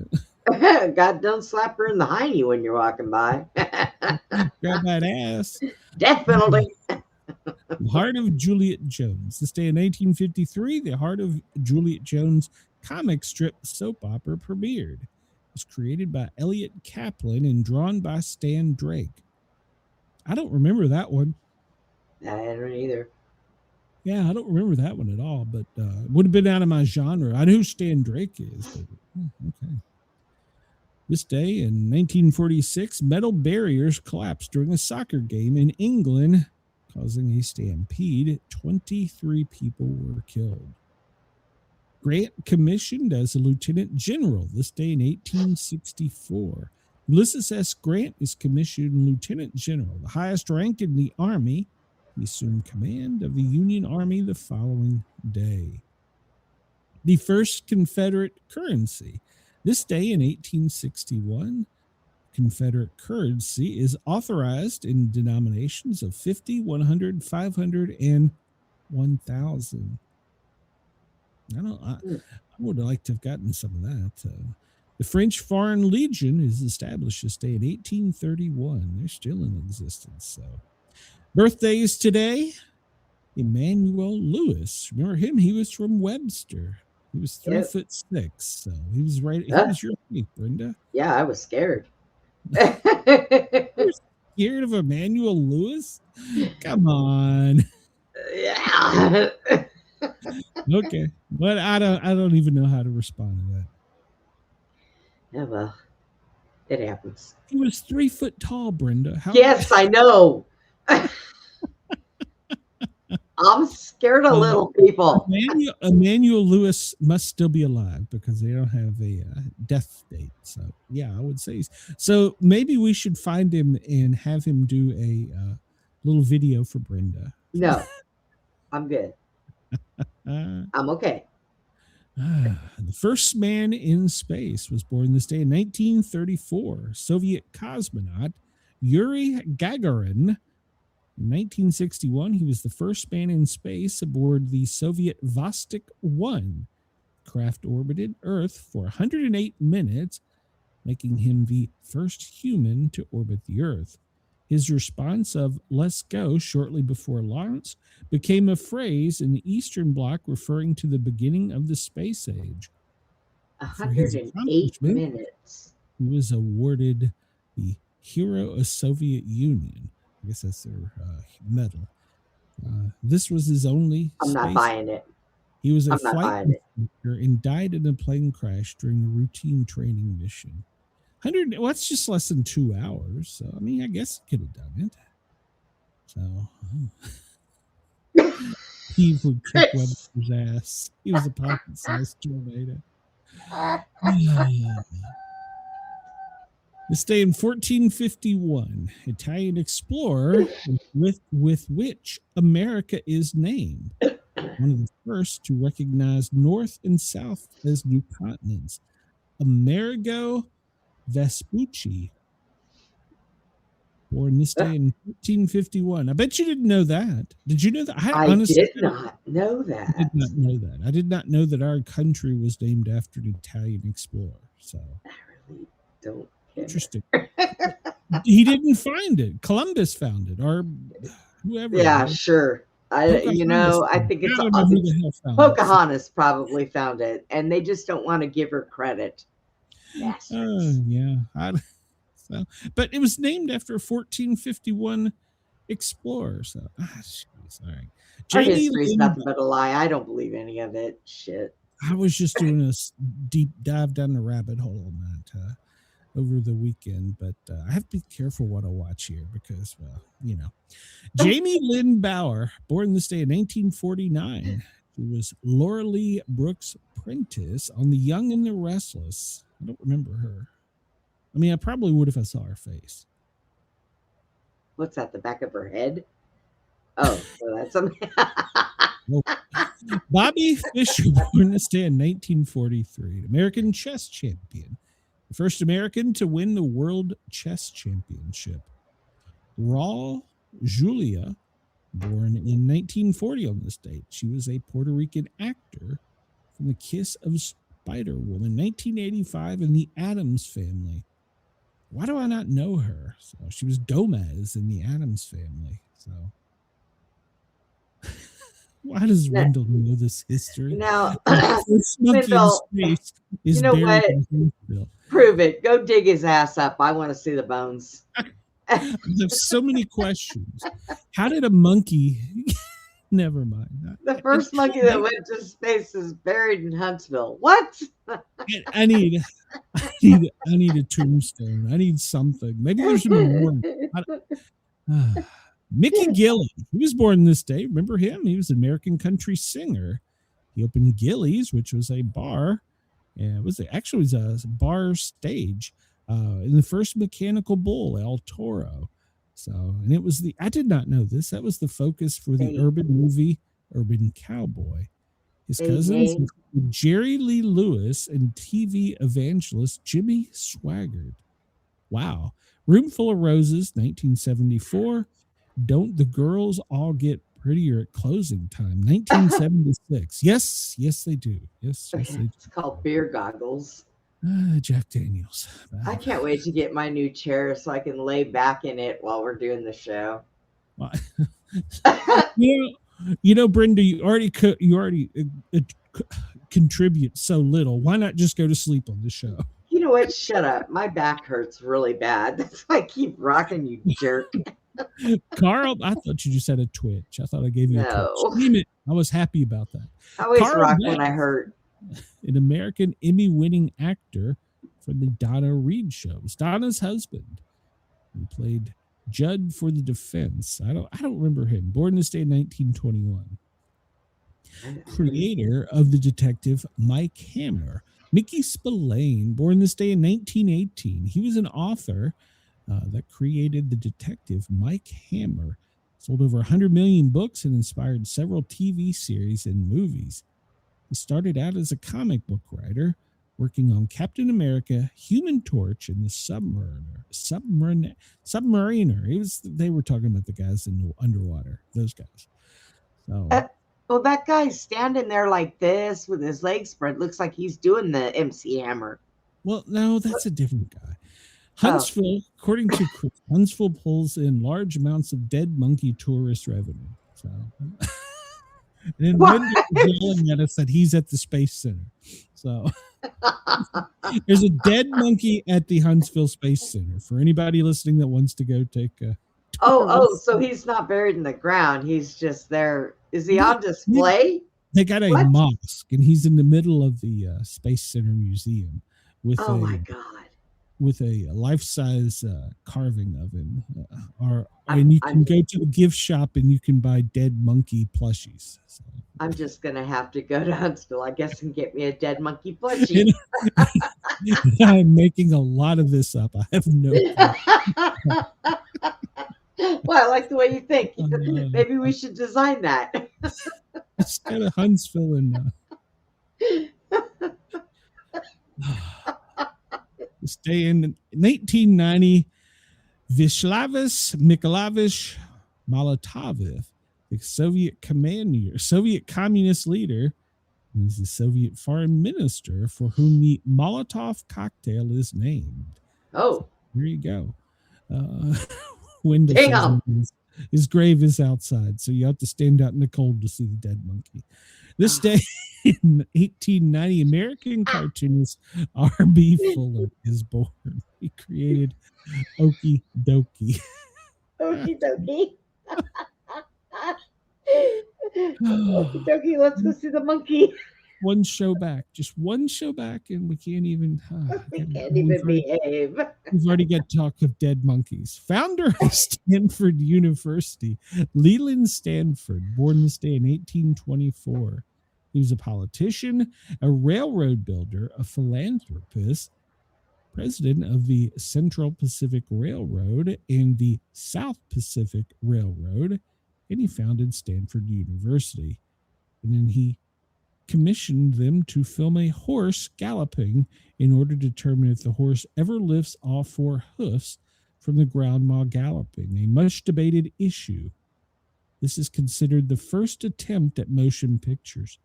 E: God, don't slap her in the hiney when you're walking by.
C: Grab that ass.
E: Death penalty.
C: The Heart of Juliet Jones. This day in 1953, the Heart of Juliet Jones comic strip soap opera premiered. It was created by Elliot Kaplan and drawn by Stan Drake. I don't remember that one.
E: I don't either.
C: Yeah, I don't remember that one at all, but it would have been out of my genre. I know who Stan Drake is, but okay. This day in 1946, metal barriers collapsed during a soccer game in England, causing a stampede. 23 people were killed. Grant commissioned as a lieutenant general this day in 1864. Ulysses S. Grant is commissioned lieutenant general, the highest rank in the Army. He assumed command of the Union Army the following day. The first Confederate currency. This day in 1861, Confederate currency is authorized in denominations of 50, 100, 500, and 1,000. I would have liked to have gotten some of that. The French Foreign Legion is established this day in 1831. They're still in existence. So, birthdays today: Emmanuel Lewis. Remember him? He was from Webster. He was 3'6", so he was right. He was your height, Brenda.
E: Yeah, I was scared.
C: You're scared of Emmanuel Lewis? Come on.
E: Yeah.
C: Okay, but I don't even know how to respond to that.
E: Yeah, well, it happens.
C: He was 3 foot tall, Brenda.
E: Yes, I know. I'm scared of little people.
C: Emmanuel Lewis must still be alive because they don't have a death date. So, yeah, I would say so. Maybe we should find him and have him do a little video for Brenda.
E: No, I'm good. I'm okay.
C: The first man in space was born this day in 1934. Soviet cosmonaut Yuri Gagarin In 1961, he was the first man in space aboard the Soviet Vostok 1. Craft orbited Earth for 108 minutes, making him the first human to orbit the Earth. His response of "let's go" shortly before launch became a phrase in the Eastern Bloc referring to the beginning of the space age.
E: 108 minutes.
C: He was awarded the Hero of Soviet Union. I guess that's their medal. This was his only
E: I'm not buying it.
C: He was a flight instructor and died in a plane crash during a routine training mission. Well, that's just less than 2 hours. So, I mean, I guess he could have done it. So, he would kick Webster's ass. He was a pocket-sized tornado. This day in 1451, Italian explorer with which America is named. One of the first to recognize North and South as new continents. Amerigo Vespucci, born this day in 1451. I bet you didn't know that. Did you know that?
E: I honestly did not know that.
C: I did not know that. I did not know that our country was named after an Italian explorer. So
E: I really don't care.
C: Interesting. He didn't find it. Columbus found it, or whoever.
E: Yeah, sure. I think it's Pocahontas probably found it, and they just don't want to give her credit.
C: Yeah. But it was named after a 1451 explorer. So, all right.
E: Our history's nothing but a lie. I don't believe any of it. Shit.
C: I was just doing a deep dive down the rabbit hole on that over the weekend, but I have to be careful what I watch here because, well, Jamie Lynn Bauer, born this day in 1949, who was Laura Lee Brooks' apprentice on The Young and the Restless. I don't remember her. I mean, I probably would if I saw her face.
E: What's that, the back of her head? Oh, so that's something.
C: Bobby Fischer, born this day in 1943, American chess champion. The first American to win the World Chess Championship. Raul Julia, born in 1940 on this date. She was a Puerto Rican actor from The Kiss of Spider Woman, 1985, in The Addams Family. Why do I not know her? So she was Gomez in The Addams Family. So why does Wendell know this history?
E: Now,
C: Wendell,
E: you know what? Prove it. Go dig his ass up. I want to see the bones.
C: I have so many questions. How did a monkey... Never mind.
E: The first monkey that went to space is buried in Huntsville. What?
C: I need a tombstone. I need something. Maybe there's a memorial. Mickey Gilley. He was born this day. Remember him? He was an American country singer. He opened Gilley's, which was a bar. And it was a bar stage in the first Mechanical Bull, El Toro. So, and it was I did not know this. That was the focus for the urban movie Urban Cowboy. His cousins, Jerry Lee Lewis and TV evangelist Jimmy Swaggart. Wow. Room Full of Roses, 1974. Don't the Girls All Get Prettier at Closing Time, 1976. Yes, they do. Yes, they do.
E: It's called Beer Goggles.
C: Jack Daniels.
E: I can't wait to get my new chair so I can lay back in it while we're doing the show.
C: Brenda, you already contribute so little. Why not just go to sleep on the show?
E: You know what? Shut up. My back hurts really bad. That's why I keep rocking, you jerk.
C: Carl, I thought you just had a twitch. I thought I gave you a twitch. I was happy about that.
E: I always rock when I hurt.
C: An American Emmy-winning actor for the Donna Reed show. It was Donna's husband. He played Judd for the defense. I don't remember him. Born this day in 1921. Creator of the detective Mike Hammer. Mickey Spillane, born this day in 1918. He was an author that created the detective Mike Hammer. Sold over 100 million books and inspired several TV series and movies. He started out as a comic book writer, working on Captain America, Human Torch, and the Submariner. They were talking about the guys in the underwater, those guys. So,
E: well, that guy's standing there like this with his legs spread. Looks like he's doing the MC Hammer.
C: Well, no, that's a different guy. Huntsville, according to Chris, Huntsville pulls in large amounts of dead monkey tourist revenue. So, and then Brenda is yelling at us that he's at the Space Center. So, there's a dead monkey at the Huntsville Space Center for anybody listening that wants to go take a
E: tour. So he's not buried in the ground. He's just there. Is he on display?
C: They got a mosque, and he's in the middle of the Space Center Museum with
E: my God.
C: With a life-size carving of him. And you can go to the gift shop and you can buy dead monkey plushies. So.
E: I'm just going to have to go to Huntsville, I guess, and get me a dead monkey plushie.
C: I'm making a lot of this up. I have no clue.
E: Well, I like the way you think. Maybe we should design that.
C: Instead of Huntsville and... Stay in 1890, Vyacheslav Mikhailovich Molotov, the Soviet communist leader, he's the Soviet foreign minister for whom the Molotov cocktail is named.
E: Oh,
C: so, there you go. His grave is outside, so you have to stand out in the cold to see the dead monkey. This day in 1890, American cartoonist R.B. Fuller is born. He created Okie Dokie.
E: Okie Dokie. Okie Dokie, let's go see the monkey.
C: One show back, and we can't even.
E: Behave.
C: We've already got talk of dead monkeys. Founder of Stanford University, Leland Stanford, born this day in 1824. He was a politician, a railroad builder, a philanthropist, president of the Central Pacific Railroad and the South Pacific Railroad, and he founded Stanford University. And then he commissioned them to film a horse galloping in order to determine if the horse ever lifts all four hoofs from the ground while galloping, a much debated issue. This is considered the first attempt at motion pictures.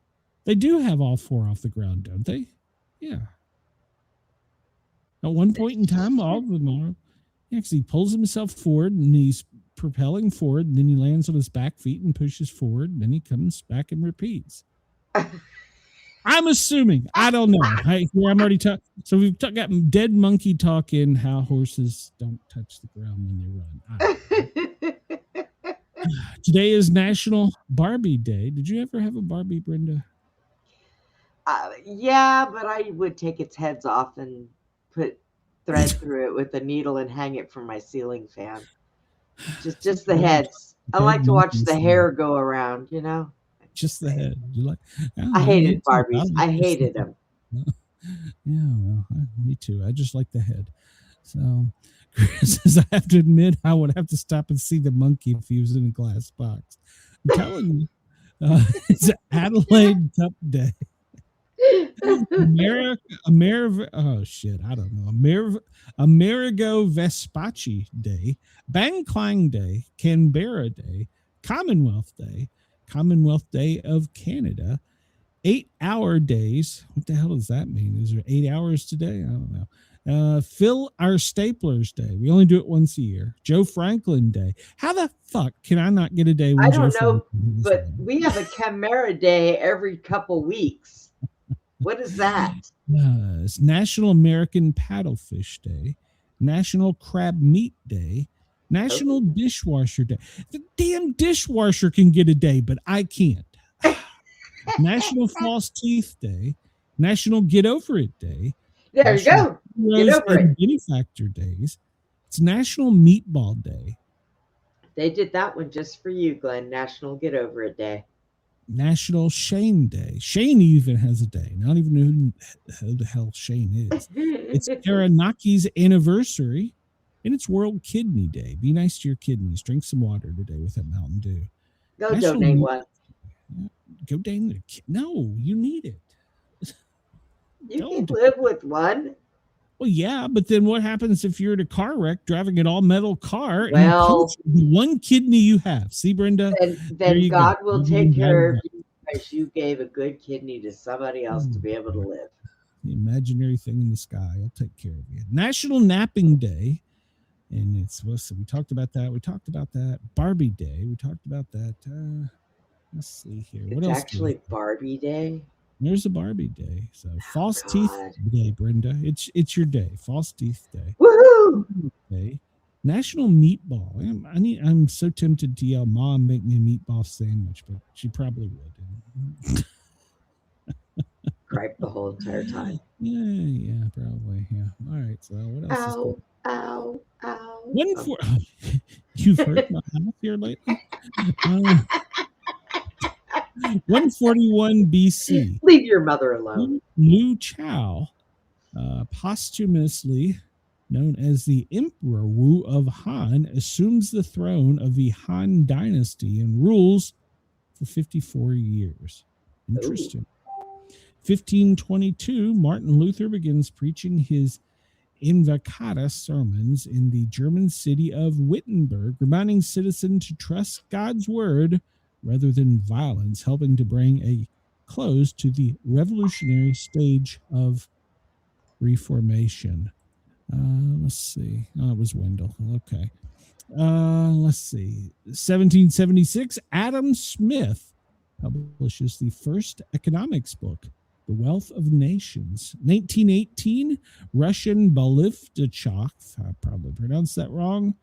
C: They do have all four off the ground, don't they? Yeah. At one point in time, all of them are. Actually, he pulls himself forward and he's propelling forward, and then he lands on his back feet and pushes forward, and then he comes back and repeats. I'm assuming. I don't know. I'm already talking. So we've got dead monkey talk in how horses don't touch the ground when they run. Today is National Barbie Day. Did you ever have a Barbie, Brenda?
E: Yeah, but I would take its heads off and put thread through it with a needle and hang it from my ceiling fan. Just the heads. I like to watch the hair go around, you know.
C: Just the head. You like?
E: I hated Barbies. I hated them.
C: Yeah, well, me too. I just like the head. So, Chris says, I have to admit, I would have to stop and see the monkey if he was in a glass box. I'm telling you, it's Adelaide Cup Day. Amerigo Vespaci Day, Bang Clang Day, Canberra Day, Commonwealth Day, Commonwealth Day of Canada, 8-hour days. What the hell does that mean? Is there 8 hours today? I don't know. Phil our Staplers Day. We only do it once a year. Joe Franklin Day. How the fuck can I not get a day when
E: I don't know, but we have a Chimera Day every couple weeks. What is that?
C: It's National American Paddlefish Day, National Crab Meat Day, National Dishwasher Day. The damn dishwasher can get a day, but I can't. National False Teeth Day, National Get Over It Day.
E: There you go. Get over it.
C: Benefactor Days. It's National Meatball Day.
E: They did that one just for you, Glenn. National Get Over It Day.
C: National Shane Day. Shane even has a day. Not even know who the hell Shane is. It's Taranaki's anniversary, and it's World Kidney Day. Be nice to your kidneys. Drink some water today with that Mountain Dew.
E: Go donate one.
C: Go donate. No, you need it.
E: You can live with one.
C: Well, yeah, but then what happens if you're in a car wreck driving an all-metal car and
E: Well,
C: the one kidney you have? See, Brenda?
E: Then God will take care of you because you gave a good kidney to somebody else to be able to live.
C: The imaginary thing in the sky. I'll take care of you. National Napping Day. And we talked about that. We talked about that. Barbie Day. We talked about that. Let's see here. What else?
E: It's actually Barbie Day.
C: There's a Barbie Day. So false teeth day, Brenda. It's your day. False teeth day.
E: Woohoo!
C: Day. National Meatball. I'm so tempted to yell, "Mom, make me a meatball sandwich," but she probably would.
E: Gripe the whole entire time.
C: Yeah, probably. Yeah. All right. So what else?
E: Ow.
C: You've heard my house here lately. 141 BC.
E: Leave your mother alone.
C: Liu Chao, posthumously known as the Emperor Wu of Han, assumes the throne of the Han dynasty and rules for 54 years. Interesting. 1522, Martin Luther begins preaching his Invocata sermons in the German city of Wittenberg, reminding citizens to trust God's word rather than violence, helping to bring a close to the revolutionary stage of Reformation. Let's see. Oh, it was Wendell. Okay. Let's see. 1776, Adam Smith publishes the first economics book, The Wealth of Nations. 1918, Russian Bolivchak, I probably pronounced that wrong,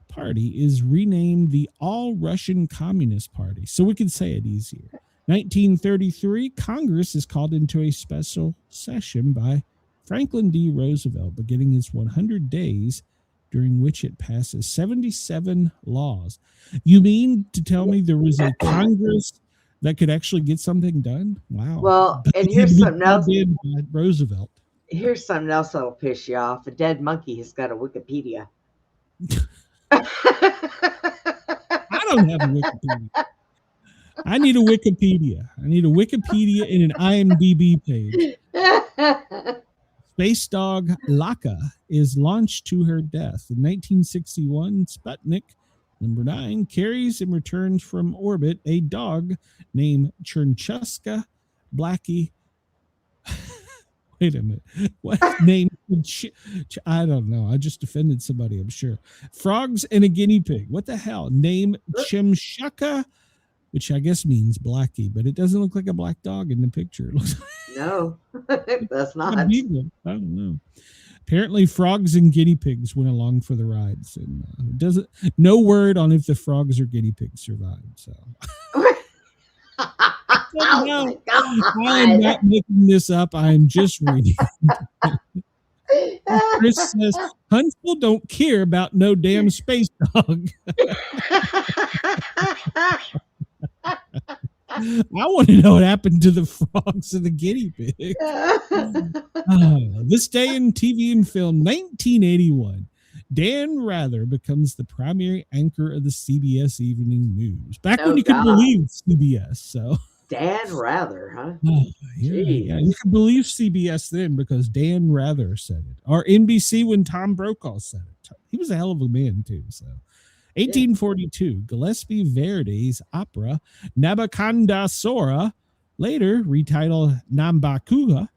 C: party is renamed the All-Russian Communist Party, so we can say it easier. 1933, Congress is called into a special session by Franklin D. Roosevelt, beginning its 100 days, during which it passes 77 laws. You mean to tell me there was a Congress that could actually get something done? Wow.
E: Well, and here's something else.
C: Roosevelt.
E: Here's something else that'll piss you off. A dead monkey has got a Wikipedia.
C: I don't have a Wikipedia. I need a Wikipedia. I need a Wikipedia and an IMDb page. Space dog Laka is launched to her death. In 1961, Sputnik #9 carries and returns from orbit a dog named Chernchuska Blackie. Wait a minute. What name? I don't know. I just offended somebody, I'm sure. Frogs and a guinea pig. What the hell? Name Chimshuka, which I guess means Blackie, but it doesn't look like a black dog in the picture. It looks
E: No, that's not.
C: I don't know. Apparently, frogs and guinea pigs went along for the rides, and no word on if the frogs or guinea pigs survived. So,
E: Oh my God.
C: I am not making this up. I am just reading. Chris says Huntsville don't care about no damn space dog. I want to know what happened to the frogs and the guinea pig. This day in TV and film, 1981. Dan Rather becomes the primary anchor of the CBS Evening News. Back when you could believe CBS. So
E: Dan Rather, huh?
C: Yeah, you could believe CBS then because Dan Rather said it. Or NBC when Tom Brokaw said it. He was a hell of a man too. So 1842, Gillespie Verdi's opera Nabokondasora, later retitled Nambakuga,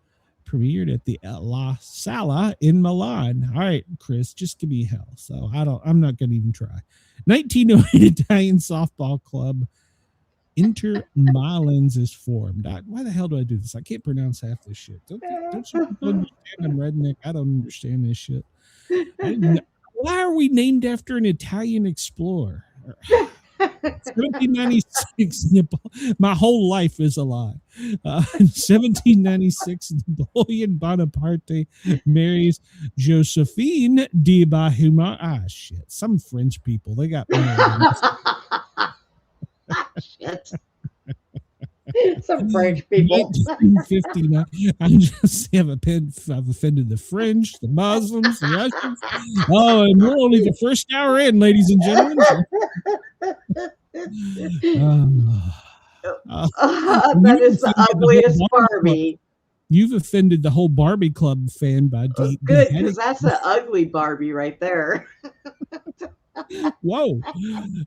C: premiered at the La Sala in Milan. All right, Chris, just give me hell. So I'm not going to even try. 1908, Italian softball club Inter Milans is formed. Why the hell do I do this? I can't pronounce half this shit. Don't you understand? I'm redneck. I don't understand this shit. Why are we named after an Italian explorer? 1796, my whole life is a lie. 1796, Napoleon Bonaparte marries Josephine de Bahuma. Shit. Some French people, they got married.
E: Shit. Some French people.
C: 1959. I just have offended the French, the Muslims, the Russians. Oh, and we're only the first hour in, ladies and gentlemen.
E: That is the ugliest Barbie.
C: You've offended the whole Barbie Club fan by
E: Good,
C: beheading.
E: because that's an ugly Barbie right there.
C: Whoa!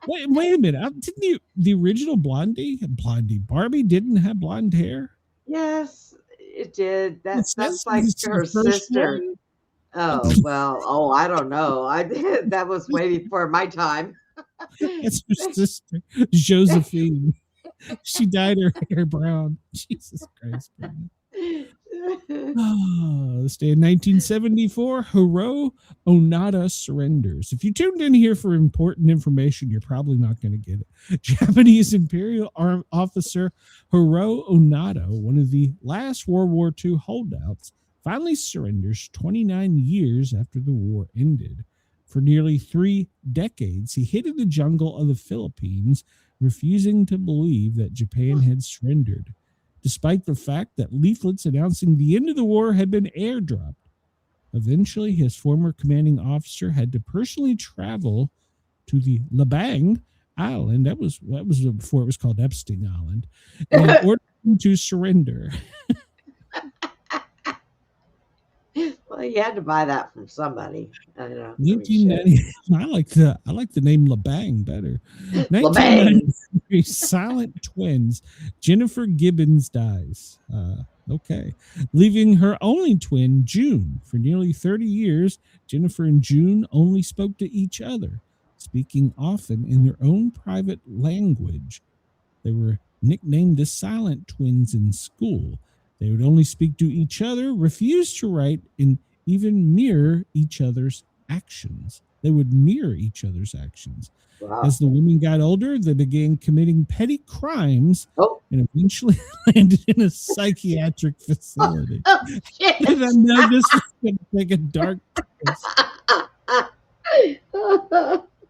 C: Wait a minute! Didn't the original Blondie Barbie didn't have blonde hair?
E: Yes, it did. That's
C: It's
E: like her
C: the first
E: sister.
C: one.
E: Oh well. Oh, I don't know. That was way before my time.
C: It's her sister, Josephine. She dyed her hair brown. Jesus Christ. Oh, this day in 1974, Hiro Onada surrenders. If you tuned in here for important information, you're probably not going to get it. Japanese Imperial Army officer Hiro Onada, one of the last World War II holdouts, finally surrenders 29 years after the war ended. For nearly 3 decades, he hid in the jungle of the Philippines, refusing to believe that Japan had surrendered, despite the fact that leaflets announcing the end of the war had been airdropped. Eventually, his former commanding officer had to personally travel to the Labang Island. That was before it was called Epstein Island, in order to surrender.
E: Well, you had to buy that from somebody. I don't know.
C: 1990. I like the name Labang better. 1993, silent twins. Jennifer Gibbons dies. Okay. Leaving her only twin, June. For nearly 30 years, Jennifer and June only spoke to each other, speaking often in their own private language. They were nicknamed the silent twins in school. They would only speak to each other, refuse to write, and even mirror each other's actions. They would mirror each other's actions.
E: Wow.
C: As the women got older, they began committing petty crimes and eventually landed in a psychiatric facility. I know this is going to take a dark twist.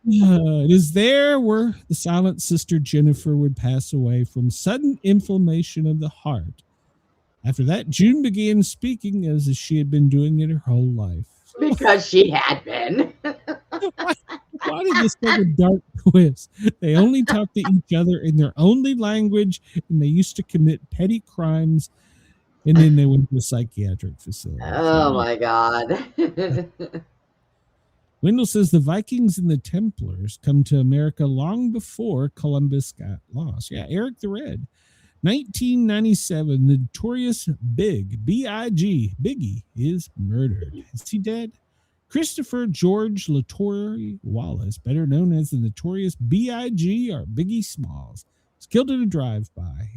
C: It is there where the silent sister Jennifer would pass away from sudden inflammation of the heart. After that, June began speaking as she had been doing it her whole life.
E: Because she had been.
C: Why did this take a dark twist? They only talked to each other in their only language, and they used to commit petty crimes, and then they went to a psychiatric facility.
E: Oh, my God.
C: Wendell says the Vikings and the Templars come to America long before Columbus got lost. Yeah, Eric the Red. 1997, the notorious B.I.G. Biggie is murdered. Is he dead? Christopher George Latore Wallace, better known as the notorious B.I.G. or Biggie Smalls, was killed in a drive-by.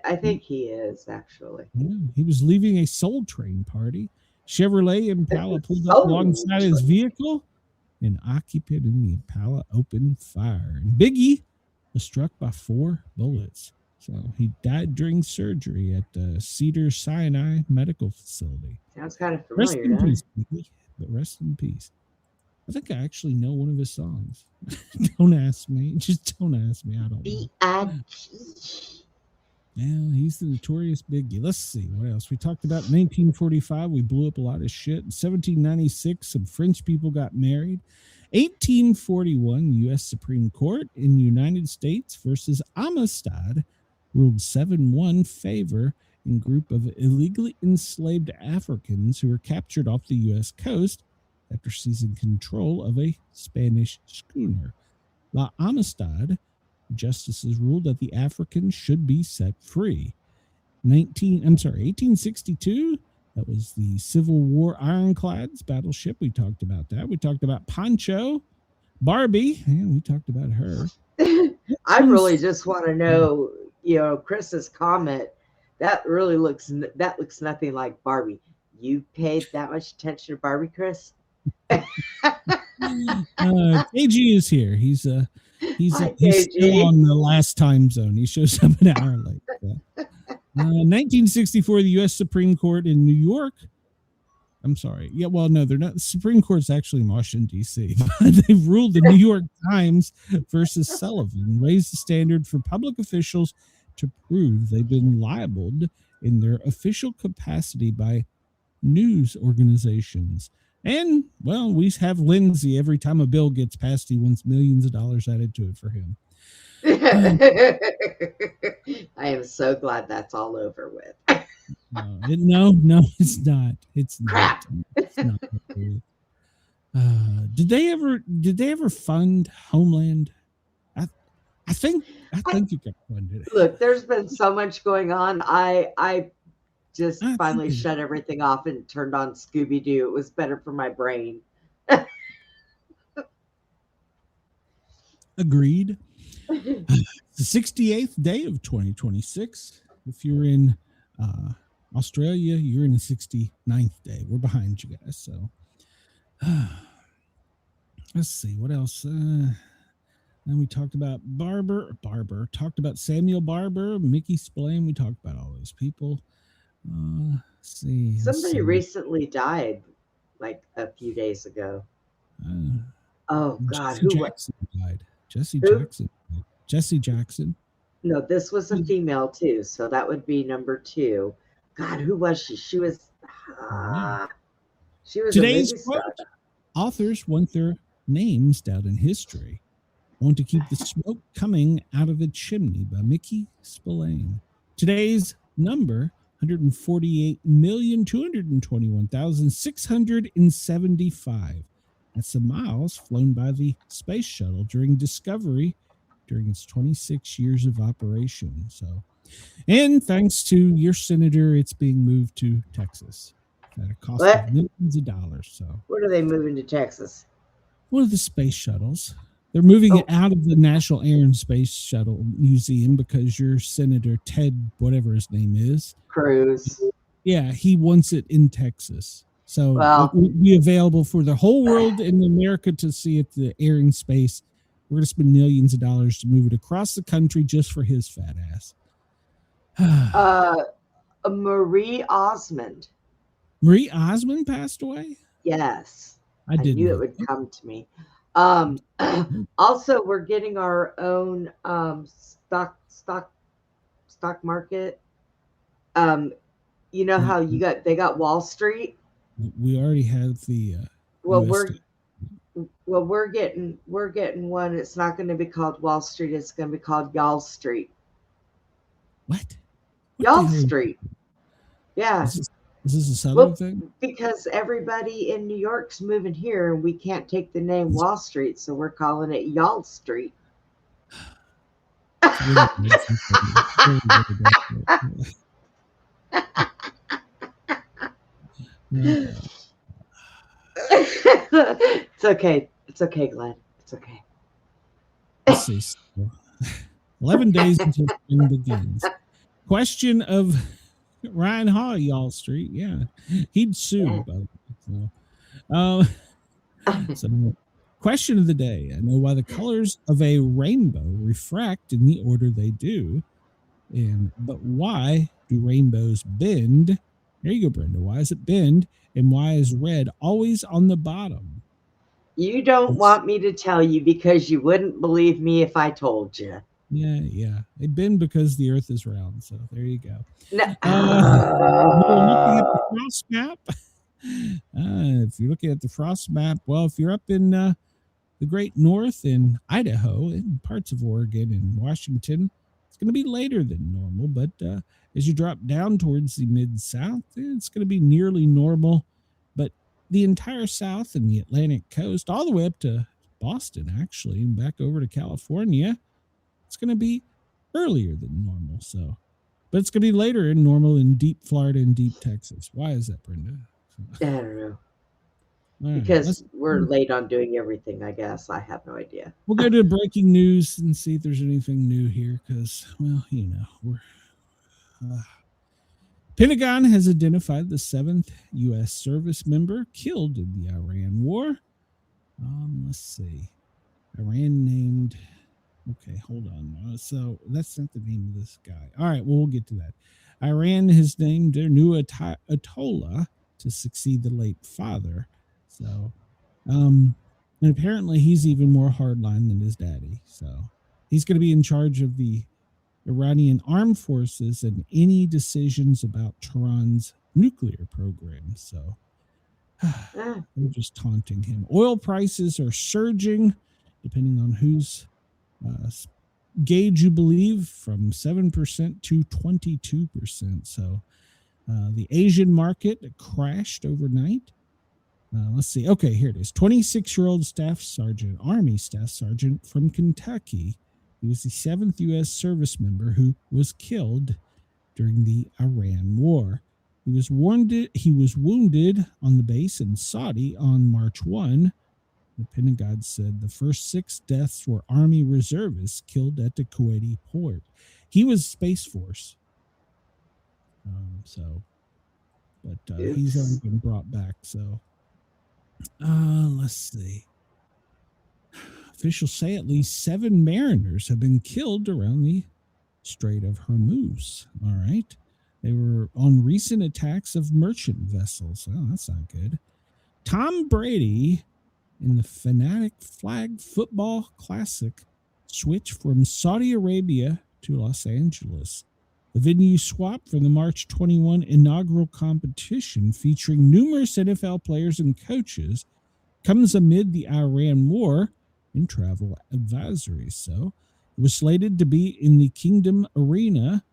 E: I think he is, actually.
C: Yeah, he was leaving a Soul Train party. Chevrolet Impala pulled up alongside his vehicle. An occupant in the Impala opened fire. And Biggie was struck by 4 bullets. So he died during surgery at the Cedars-Sinai Medical Facility.
E: Sounds kind of familiar.
C: Rest in peace, Biggie, but rest in peace. I think I actually know one of his songs. Don't ask me. Just don't ask me. I don't know.
E: B.I.G.
C: Yeah, he's the notorious Biggie. Let's see what else. We talked about 1945. We blew up a lot of shit. In 1796, some French people got married. 1841, U.S. Supreme Court in the United States versus Amistad ruled 7-1 favor in group of illegally enslaved Africans who were captured off the U.S. coast after seizing control of a Spanish schooner. La Amistad justices ruled that the Africans should be set free. 1862, that was the Civil War Ironclads battleship. We talked about that. We talked about Pancho, Barbie, and we talked about her.
E: I really just want to know, Chris's comment. That looks nothing like Barbie. You paid that much attention to Barbie, Chris?
C: KG is here. He's still on the last time zone. He shows up an hour late. 1964, the U.S. Supreme Court in New York. I'm sorry. Yeah, well, no, they're not. The Supreme Court's actually in Washington, D.C. They've ruled the New York Times versus Sullivan raised the standard for public officials to prove they've been libeled in their official capacity by news organizations. And, well, we have Lindsay every time a bill gets passed, he wants millions of dollars added to it for him.
E: I am so glad that's all over with.
C: No, it's not. It's
E: Crap.
C: not. It's not. Did they ever fund Homeland? I think you can fund it.
E: Look, there's been so much going on. I just
C: I
E: finally
C: think it-
E: shut everything off and turned on Scooby Doo. It was better for my brain.
C: Agreed. The 68th day of 2026. If you're in Australia, you're in the 69th day. We're behind you guys. So let's see what else. Then we talked about Barber, talked about Samuel Barber, Mickey Spillane. We talked about all those people. Let's see.
E: Somebody recently died like a few days ago. Oh God,
C: Jesse
E: who
C: Jackson died. Jesse
E: Who?
C: Jackson. Jesse Jackson.
E: No, this was a female too, so that would be number 2. God, who was she? She was
C: Today's
E: a movie star.
C: quote: authors want their names down in history. Want to keep the smoke coming out of the chimney by Mickey Spillane. Today's number: 148,221,675. That's the miles flown by the space shuttle during Discovery during its 26 years of operation. So, and thanks to your senator, it's being moved to Texas at a cost of millions of dollars. So,
E: What are they moving to Texas?
C: one of the space shuttles. They're moving it out of the National Air and Space Shuttle Museum because your Senator Ted, whatever his name is,
E: Cruz.
C: Yeah, he wants it in Texas. So
E: Well,
C: it will be available for the whole world in America to see at the air and space. We're going to spend millions of dollars to move it across the country just for his fat ass.
E: Marie Osmond.
C: Marie Osmond passed away?
E: Yes.
C: I didn't
E: knew
C: know
E: it would come to me. Also, we're getting our own stock market. You know how they got Wall Street.
C: We already have the.
E: Well, we're getting one. It's not going to be called Wall Street. It's going to be called Y'all Street.
C: What?
E: Y'all Street. Yeah.
C: Is this a Southern thing?
E: Because everybody in New York's moving here, and we can't take the name Wall Street, so we're calling it Y'all Street. It's okay. It's okay, Glenn. It's okay.
C: Let's see. 11 days until spring begins. Question of Ryan Hall, Y'all Street. Yeah, he'd sue. Yeah. So, question of the day. I know why the colors of a rainbow refract in the order they do, but why do rainbows bend? There you go, Brenda. Why does it bend, and why is red always on the bottom?
E: You don't want me to tell you because you wouldn't believe me if I told you.
C: Yeah. They bend because the Earth is round. So there you go.
E: No.
C: We're looking at the frost map. If you're looking at the frost map, well, if you're up in the Great North in Idaho and parts of Oregon and Washington, it's going to be later than normal. But as you drop down towards the Mid-South, it's going to be nearly normal. But the entire South and the Atlantic coast, all the way up to Boston, actually, and back over to California, it's going to be earlier than normal. So, but it's going to be later than normal in deep Florida and deep Texas. Why is that, Brenda?
E: I don't know.
C: Right,
E: because we're late on doing everything, I guess. I have no idea.
C: We'll go to breaking news and see if there's anything new here because, well, you know, we're... Pentagon has identified the 7th U.S. service member killed in the Iran war. Let's see. Iran named... Okay, hold on. So that's not the name of this guy. All right, well, we'll get to that. Iran has named their new Ayatollah to succeed the late father. So, and apparently he's even more hardline than his daddy. So he's going to be in charge of the Iranian armed forces and any decisions about Tehran's nuclear program. So they're just taunting him. Oil prices are surging, depending on whose gauge you believe, from 7% to 22%. So The Asian market crashed overnight. Let's see. Okay, here it is. 26-year-old Army Staff Sergeant from Kentucky. He was the 7th U.S. service member who was killed during the Iran War. He was wounded on the base in Saudi on March 1. The Pentagon said the first 6 deaths were Army reservists killed at the Kuwaiti port. He was Space Force. But he's only been brought back. So, let's see. Officials say at least 7 mariners have been killed around the Strait of Hormuz. All right. They were on recent attacks of merchant vessels. Oh, that's not good. Tom Brady in the Fanatic Flag Football Classic switched from Saudi Arabia to Los Angeles. The venue swap from the March 21 inaugural competition featuring numerous NFL players and coaches comes amid the Iran war and travel advisories. So it was slated to be in the Kingdom Arena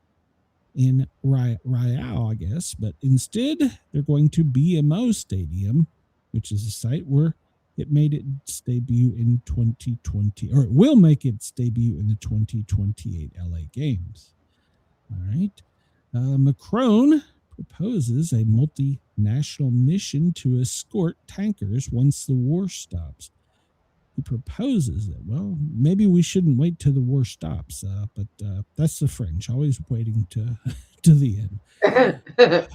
C: in Riyadh, I guess, but instead they're going to BMO Stadium, which is a site where it made its debut in 2020, or it will make its debut in the 2028 LA Games. All right. Macron proposes a multinational mission to escort tankers once the war stops. He proposes that, well, maybe we shouldn't wait till the war stops, but that's the French, always waiting to the end.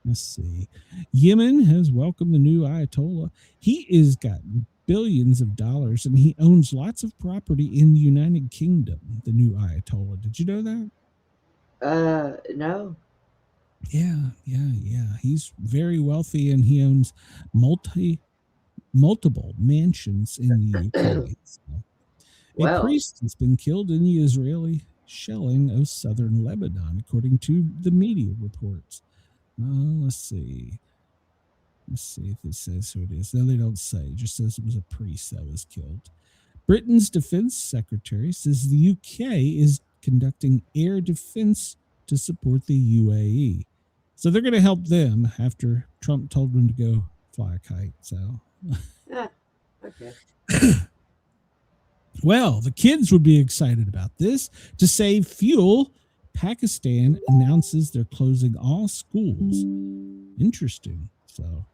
C: Let's see. Yemen has welcomed the new Ayatollah. He has got billions of dollars, and he owns lots of property in the United Kingdom, the new Ayatollah. Did you know that?
E: No.
C: Yeah. He's very wealthy, and he owns multiple mansions in the UK. So, a priest has been killed in the Israeli shelling of southern Lebanon, according to the media reports. Let's see if it says who it is. No, they don't say. It just says it was a priest that was killed. Britain's defense secretary says the UK is conducting air defense to support the UAE. So they're going to help them after Trump told them to go fly a kite. So,
E: okay.
C: Well, the kids would be excited about this. To save fuel, Pakistan announces they're closing all schools. Interesting. So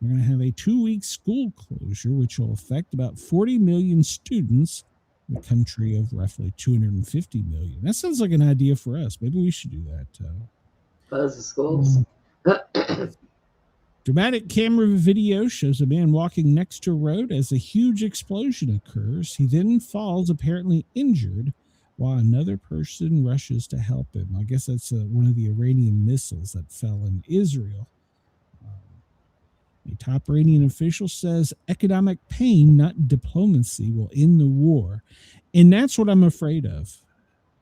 C: we're going to have a 2-week school closure, which will affect about 40 million students in a country of roughly 250 million. That sounds like an idea for us. Maybe we should do that.
E: Close the schools.
C: Dramatic camera video shows a man walking next to a road as a huge explosion occurs. He then falls, apparently injured, while another person rushes to help him. I guess that's one of the Iranian missiles that fell in Israel. A top Iranian official says economic pain, not diplomacy, will end the war. And that's what I'm afraid of.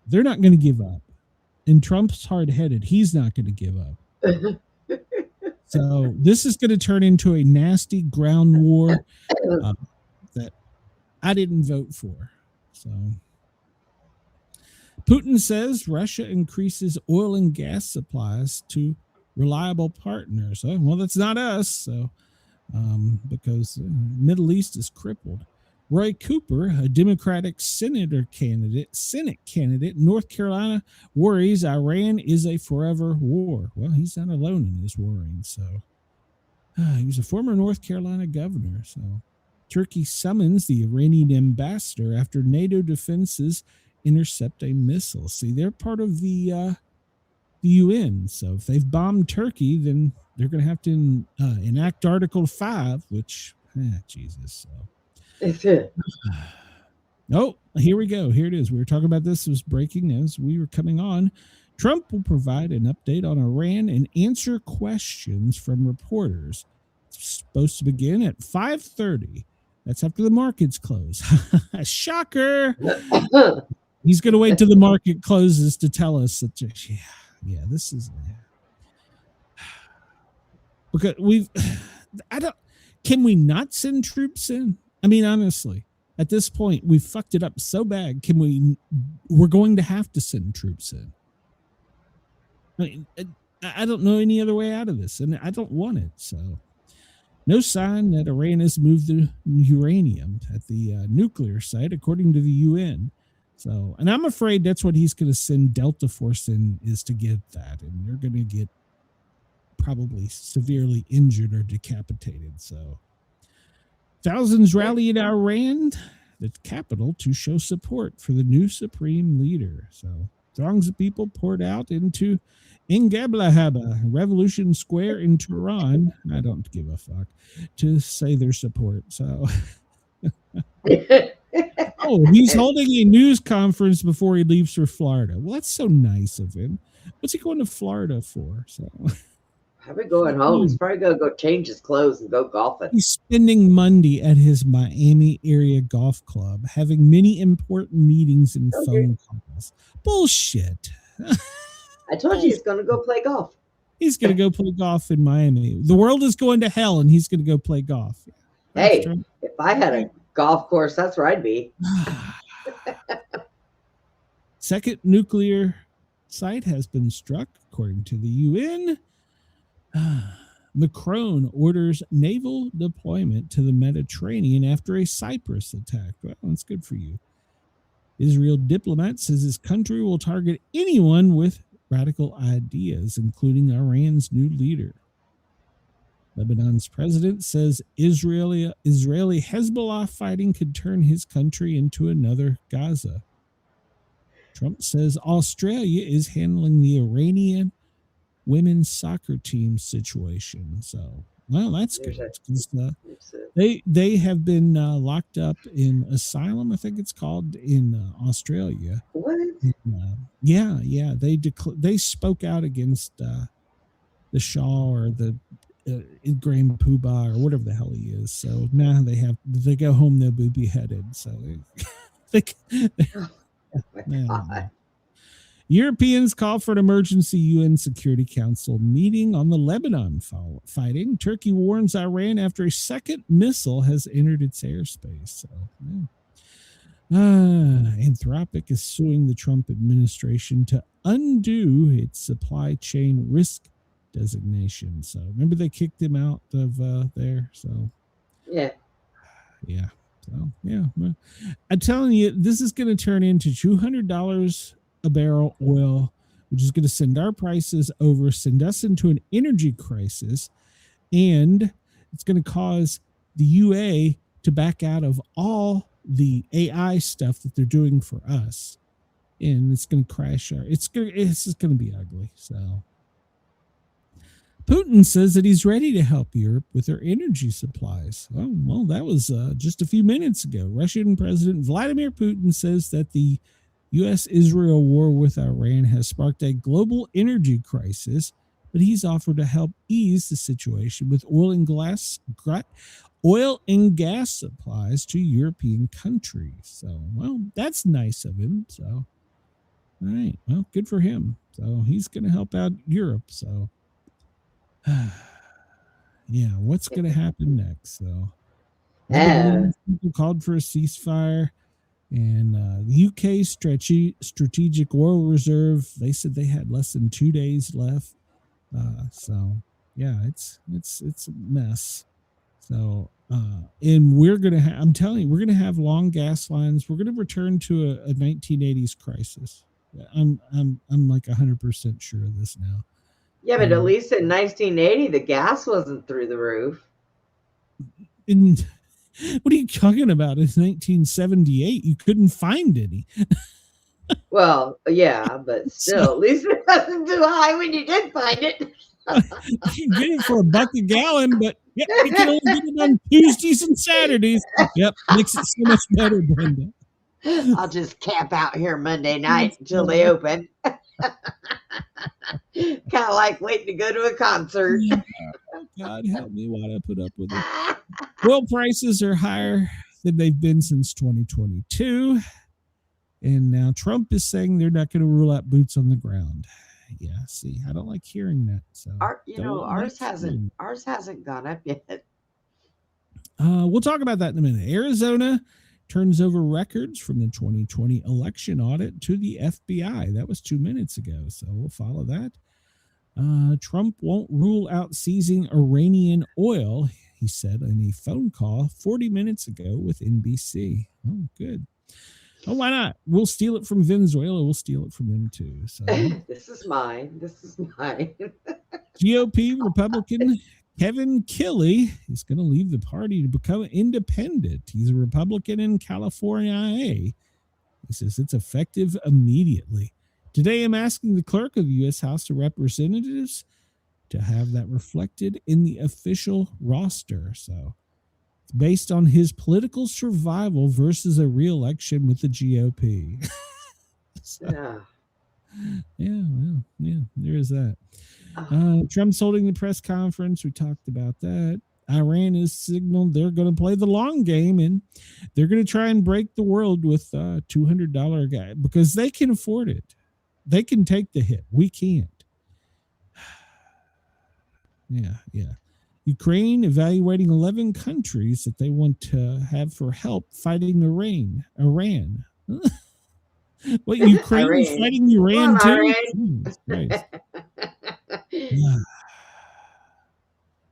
C: They're not going to give up. And Trump's hard-headed. He's not going to give up. So this is going to turn into a nasty ground war that I didn't vote for. So Putin says Russia increases oil and gas supplies to reliable partners. Well, that's not us. So because the Middle East is crippled. Roy Cooper, a Democratic Senate candidate in North Carolina, worries Iran is a forever war. Well, he's not alone in his worrying. So he was a former North Carolina governor. So Turkey summons the Iranian ambassador after NATO defenses intercept a missile. See, they're part of the UN. So if they've bombed Turkey, then they're going to have to enact Article 5, which, Jesus. So. Oh, here we go. Here it is. We were talking about this. It was breaking as we were coming on. Trump will provide an update on Iran and answer questions from reporters. It's supposed to begin at 5:30. That's after the markets close. Shocker. He's going to wait till the market closes to tell us that, this is because can we not send troops in? I mean, honestly, at this point, we've fucked it up so bad. We're going to have to send troops in. I mean, I don't know any other way out of this, and I don't want it. So, no sign that Iran has moved the uranium at the nuclear site, according to the UN. So, and I'm afraid that's what he's going to send Delta Force in, is to get that, and they're going to get probably severely injured or decapitated. So, thousands rallied in Iran, the capital, to show support for the new supreme leader. So, throngs of people poured out into Ingablahaba, Revolution Square in Tehran. I don't give a fuck, to say their support. So, oh, he's holding a news conference before he leaves for Florida. Well, that's so nice of him. What's he going to Florida for? So,
E: probably going home. He's probably going to go change his clothes and go golfing.
C: He's spending Monday at his Miami area golf club, having many important meetings and phone calls. Bullshit.
E: I told you he's going to go play golf.
C: He's going to go play golf in Miami. The world is going to hell, and he's going to go play golf.
E: Hey, if I had a golf course, that's where I'd be.
C: Second nuclear site has been struck, according to the UN. Macron orders naval deployment to the Mediterranean after a Cyprus attack. Well, that's good for you. Israel diplomat says his country will target anyone with radical ideas, including Iran's new leader. Lebanon's president says Israeli Hezbollah fighting could turn his country into another Gaza. Trump says Australia is handling the Iranian women's soccer team situation. So, well, that's good. They have been locked up in asylum, I think it's called, in Australia.
E: What?
C: Yeah. They spoke out against the Shah or the Grand Poobah or whatever the hell he is. So now they go home, they'll be beheaded. So Europeans call for an emergency UN Security Council meeting on the Lebanon fighting. Turkey warns Iran after a second missile has entered its airspace. So, Anthropic is suing the Trump administration to undo its supply chain risk designation. So remember they kicked him out of there. So
E: yeah.
C: So yeah, I'm telling you, this is going to turn into $200 a barrel oil, which is going to send our prices over, send us into an energy crisis, and it's going to cause the UA to back out of all the AI stuff that they're doing for us, and it's going to crash our. It's going to be ugly. So Putin says that he's ready to help Europe with their energy supplies. Well, that was just a few minutes ago. Russian President Vladimir Putin says that the U.S.-Israel war with Iran has sparked a global energy crisis, but he's offered to help ease the situation with oil and gas supplies to European countries. So, well, that's nice of him. So, all right, well, good for him. So he's going to help out Europe. So, yeah, what's going to happen next? So, people called for a ceasefire. And the UK strategic oil reserve, they said they had less than 2 days left. So yeah, it's a mess. So and we're gonna I'm telling you, we're gonna have long gas lines. We're gonna return to a 1980s crisis. I'm like 100% sure of this now.
E: Yeah, but at least in 1980, the gas wasn't through the roof.
C: What are you talking about? In 1978, you couldn't find any.
E: Well, yeah, but still, at least it wasn't too high when you did find it.
C: You can get it for $1 a gallon, but yeah, you can only get it on Tuesdays and Saturdays. Yep, makes it so much better, Brenda.
E: I'll just camp out here Monday night until they open. Kind of like waiting to go to a concert.
C: God help me, why'd I put up with it? Oil prices are higher than they've been since 2022. And now Trump is saying they're not going to rule out boots on the ground. Yeah, see, I don't like hearing that. So
E: ours hasn't gone up yet.
C: We'll talk about that in a minute. Arizona turns over records from the 2020 election audit to the FBI. That was 2 minutes ago, so we'll follow that. Trump won't rule out seizing Iranian oil, he said in a phone call 40 minutes ago with NBC. Oh, good. Oh, why not? We'll steal it from Venezuela. We'll steal it from them too. So
E: This is mine. This is mine.
C: GOP Republican Kevin Kelly is going to leave the party to become independent. He's a Republican in California. He says it's effective immediately. Today, I'm asking the clerk of the U.S. House of Representatives to have that reflected in the official roster. So it's based on his political survival versus a re-election with the GOP. So, yeah, there is that. Trump's holding the press conference. We talked about that. Iran has signaled they're going to play the long game, and they're going to try and break the world with a $200 guy because they can afford it. They can take the hit. We can't. Yeah. Ukraine evaluating 11 countries that they want to have for help fighting Iran. What, Ukraine is fighting Iran too? Right.
E: You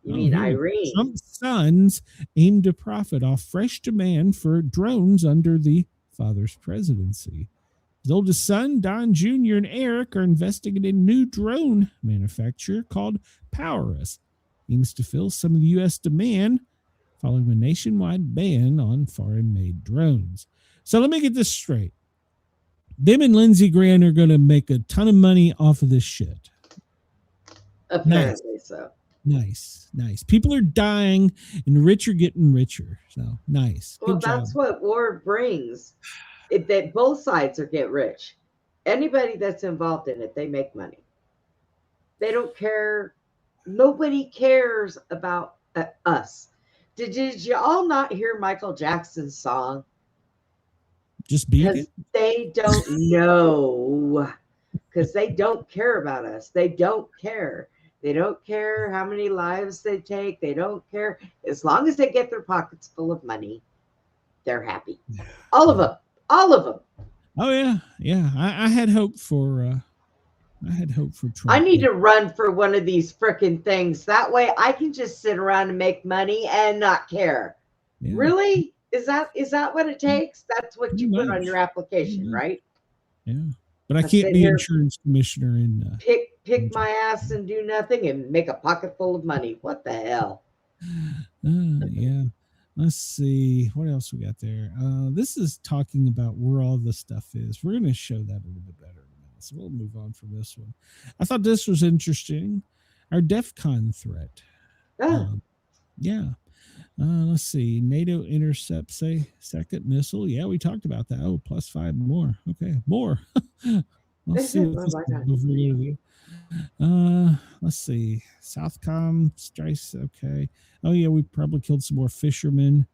E: mean Irene?
C: Trump's sons aim to profit off fresh demand for drones under the father's presidency. His oldest son, Don Jr. and Eric, are investing in a new drone manufacturer called Paws. Aims to fill some of the U.S. demand following a nationwide ban on foreign-made drones. So let me get this straight. Them and Lindsey Graham are going to make a ton of money off of this shit.
E: Apparently so.
C: Nice. People are dying and the rich are getting richer. So nice.
E: Well,
C: Good job.
E: that's what war brings. That both sides are get rich. Anybody that's involved in it, they make money. They don't care. Nobody cares about us. Did you all not hear Michael Jackson's song?
C: Just beat
E: it. They don't know. Because they don't care about us. They don't care. They don't care how many lives they take. They don't care. As long as they get their pockets full of money, they're happy. All of them.
C: Oh yeah. I had hope for Trump.
E: I need to run for one of these frickin' things. That way I can just sit around and make money and not care. Yeah. Really? Is that what it takes? That's what you put on your application, right?
C: Yeah. But I can't be insurance commissioner in
E: pick my ass and do nothing and make a pocket full of money. What the hell?
C: Yeah. Let's see what else we got there. This is talking about where all the stuff is. We're going to show that a little bit better in a minute. So we'll move on from this one. I thought this was interesting. Our DEFCON threat. Yeah. Let's see. NATO intercepts a second missile. Yeah, we talked about that. Oh, +5 more. Okay, more. Let's see what this is. Let's see. Southcom strikes. Okay. Oh yeah, we probably killed some more fishermen.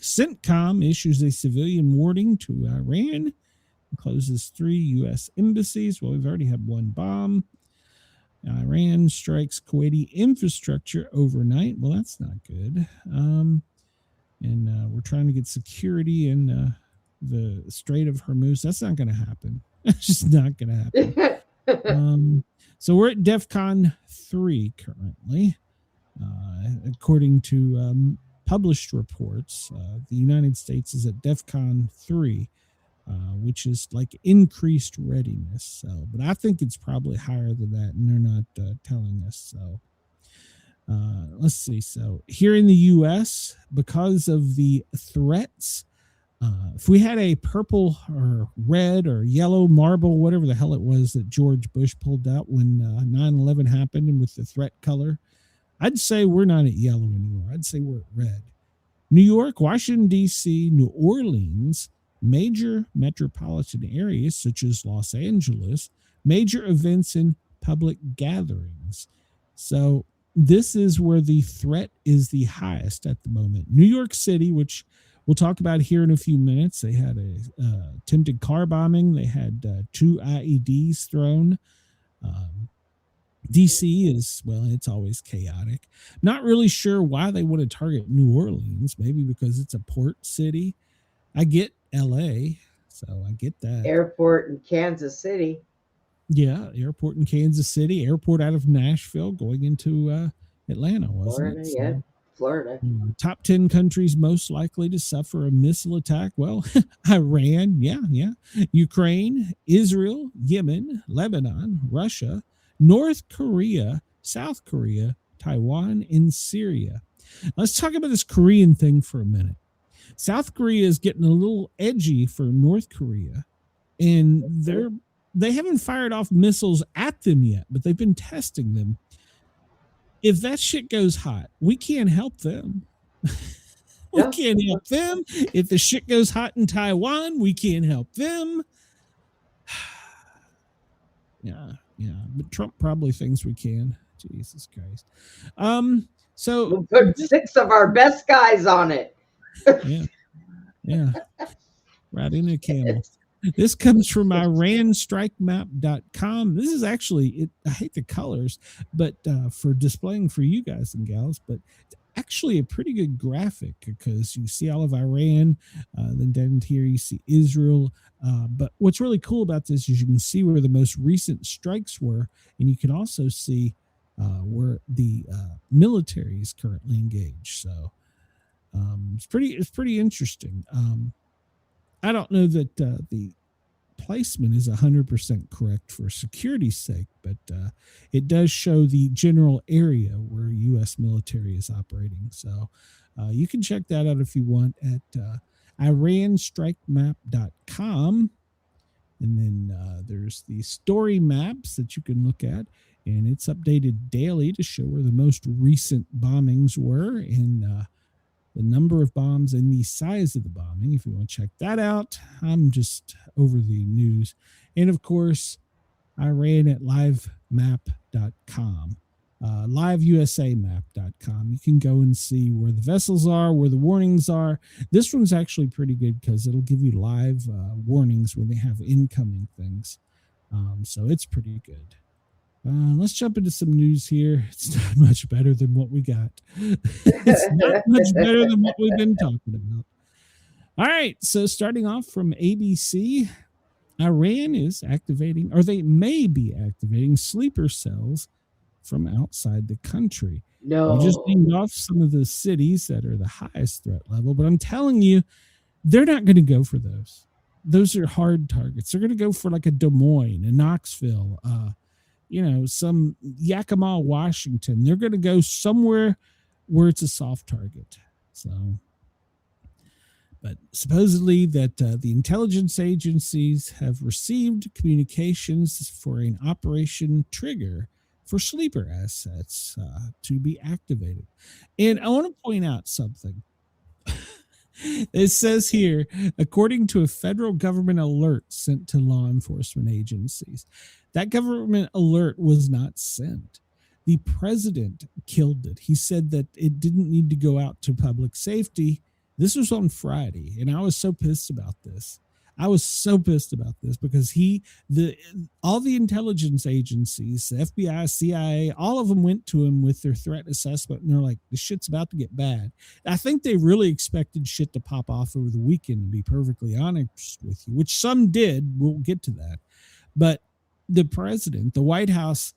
C: CENTCOM issues a civilian warning to Iran and closes 3 U.S. embassies. Well, we've already had one bomb. Iran strikes Kuwaiti infrastructure overnight. Well, that's not good. And we're trying to get security in the Strait of Hormuz. That's not going to happen. It's just not going to happen. So we're at DEFCON 3 currently. According to published reports, the United States is at DEFCON 3. Which is like increased readiness. So, but I think it's probably higher than that, and they're not telling us. So, let's see. So, here in the U.S., because of the threats, if we had a purple or red or yellow marble, whatever the hell it was that George Bush pulled out when 9/11 happened, and with the threat color, I'd say we're not at yellow anymore. I'd say we're at red. New York, Washington, D.C., New Orleans, major metropolitan areas such as Los Angeles, major events and public gatherings. So this is where the threat is the highest at the moment. New York City, which we'll talk about here in a few minutes, they had a attempted car bombing. They had 2 IEDs thrown. DC is, well, it's always chaotic. Not really sure why they want to target New Orleans. Maybe because it's a port city. I get LA, so I get that.
E: Airport in Kansas City.
C: Yeah, airport in Kansas City, airport out of Nashville, going into Atlanta, wasn't
E: Florida,
C: it?
E: yeah. Florida.
C: Top 10 countries most likely to suffer a missile attack. Well, Iran, yeah. Ukraine, Israel, Yemen, Lebanon, Russia, North Korea, South Korea, Taiwan, and Syria. Let's talk about this Korean thing for a minute. South Korea is getting a little edgy for North Korea, and they haven't fired off missiles at them yet, but they've been testing them. If that shit goes hot, we can't help them. We can't help them. If the shit goes hot in Taiwan, we can't help them. Yeah. But Trump probably thinks we can. Jesus Christ. So
E: we'll put 6 of our best guys on it.
C: Yeah. Right in a camel. This comes from iranstrikemap.com. This is actually, I hate the colors, but for displaying for you guys and gals, but it's actually a pretty good graphic because you see all of Iran, then down here you see Israel. But what's really cool about this is you can see where the most recent strikes were, and you can also see where the military is currently engaged. So it's pretty interesting. I don't know that the placement is 100% correct for security's sake, but it does show the general area where U.S. military is operating. So you can check that out if you want at iranstrikemap.com. And then there's the story maps that you can look at, and it's updated daily to show where the most recent bombings were and the number of bombs and the size of the bombing. If you want to check that out, I'm just over the news. And of course, Iran at livemap.com, liveusamap.com. You can go and see where the vessels are, where the warnings are. This one's actually pretty good because it'll give you live warnings when they have incoming things. So it's pretty good. Let's jump into some news here. It's not much better than what we got. It's not much better than what we've been talking about. All right. So starting off from ABC, Iran is activating, or they may be activating, sleeper cells from outside the country.
E: No.
C: We just named off some of the cities that are the highest threat level, but I'm telling you, they're not going to go for those. Those are hard targets. They're going to go for like a Des Moines, a Knoxville, some Yakima, Washington. They're going to go somewhere where it's a soft target. So, but supposedly that the intelligence agencies have received communications for an operation trigger for sleeper assets to be activated. And I want to point out something. It says here, according to a federal government alert sent to law enforcement agencies, that government alert was not sent. The president killed it. He said that it didn't need to go out to public safety. This was on Friday, and I was so pissed about this. Because all the intelligence agencies, the FBI, CIA, all of them went to him with their threat assessment, and they're like, "The shit's about to get bad." I think they really expected shit to pop off over the weekend, to be perfectly honest with you, which some did. We'll get to that. But the president, the White House,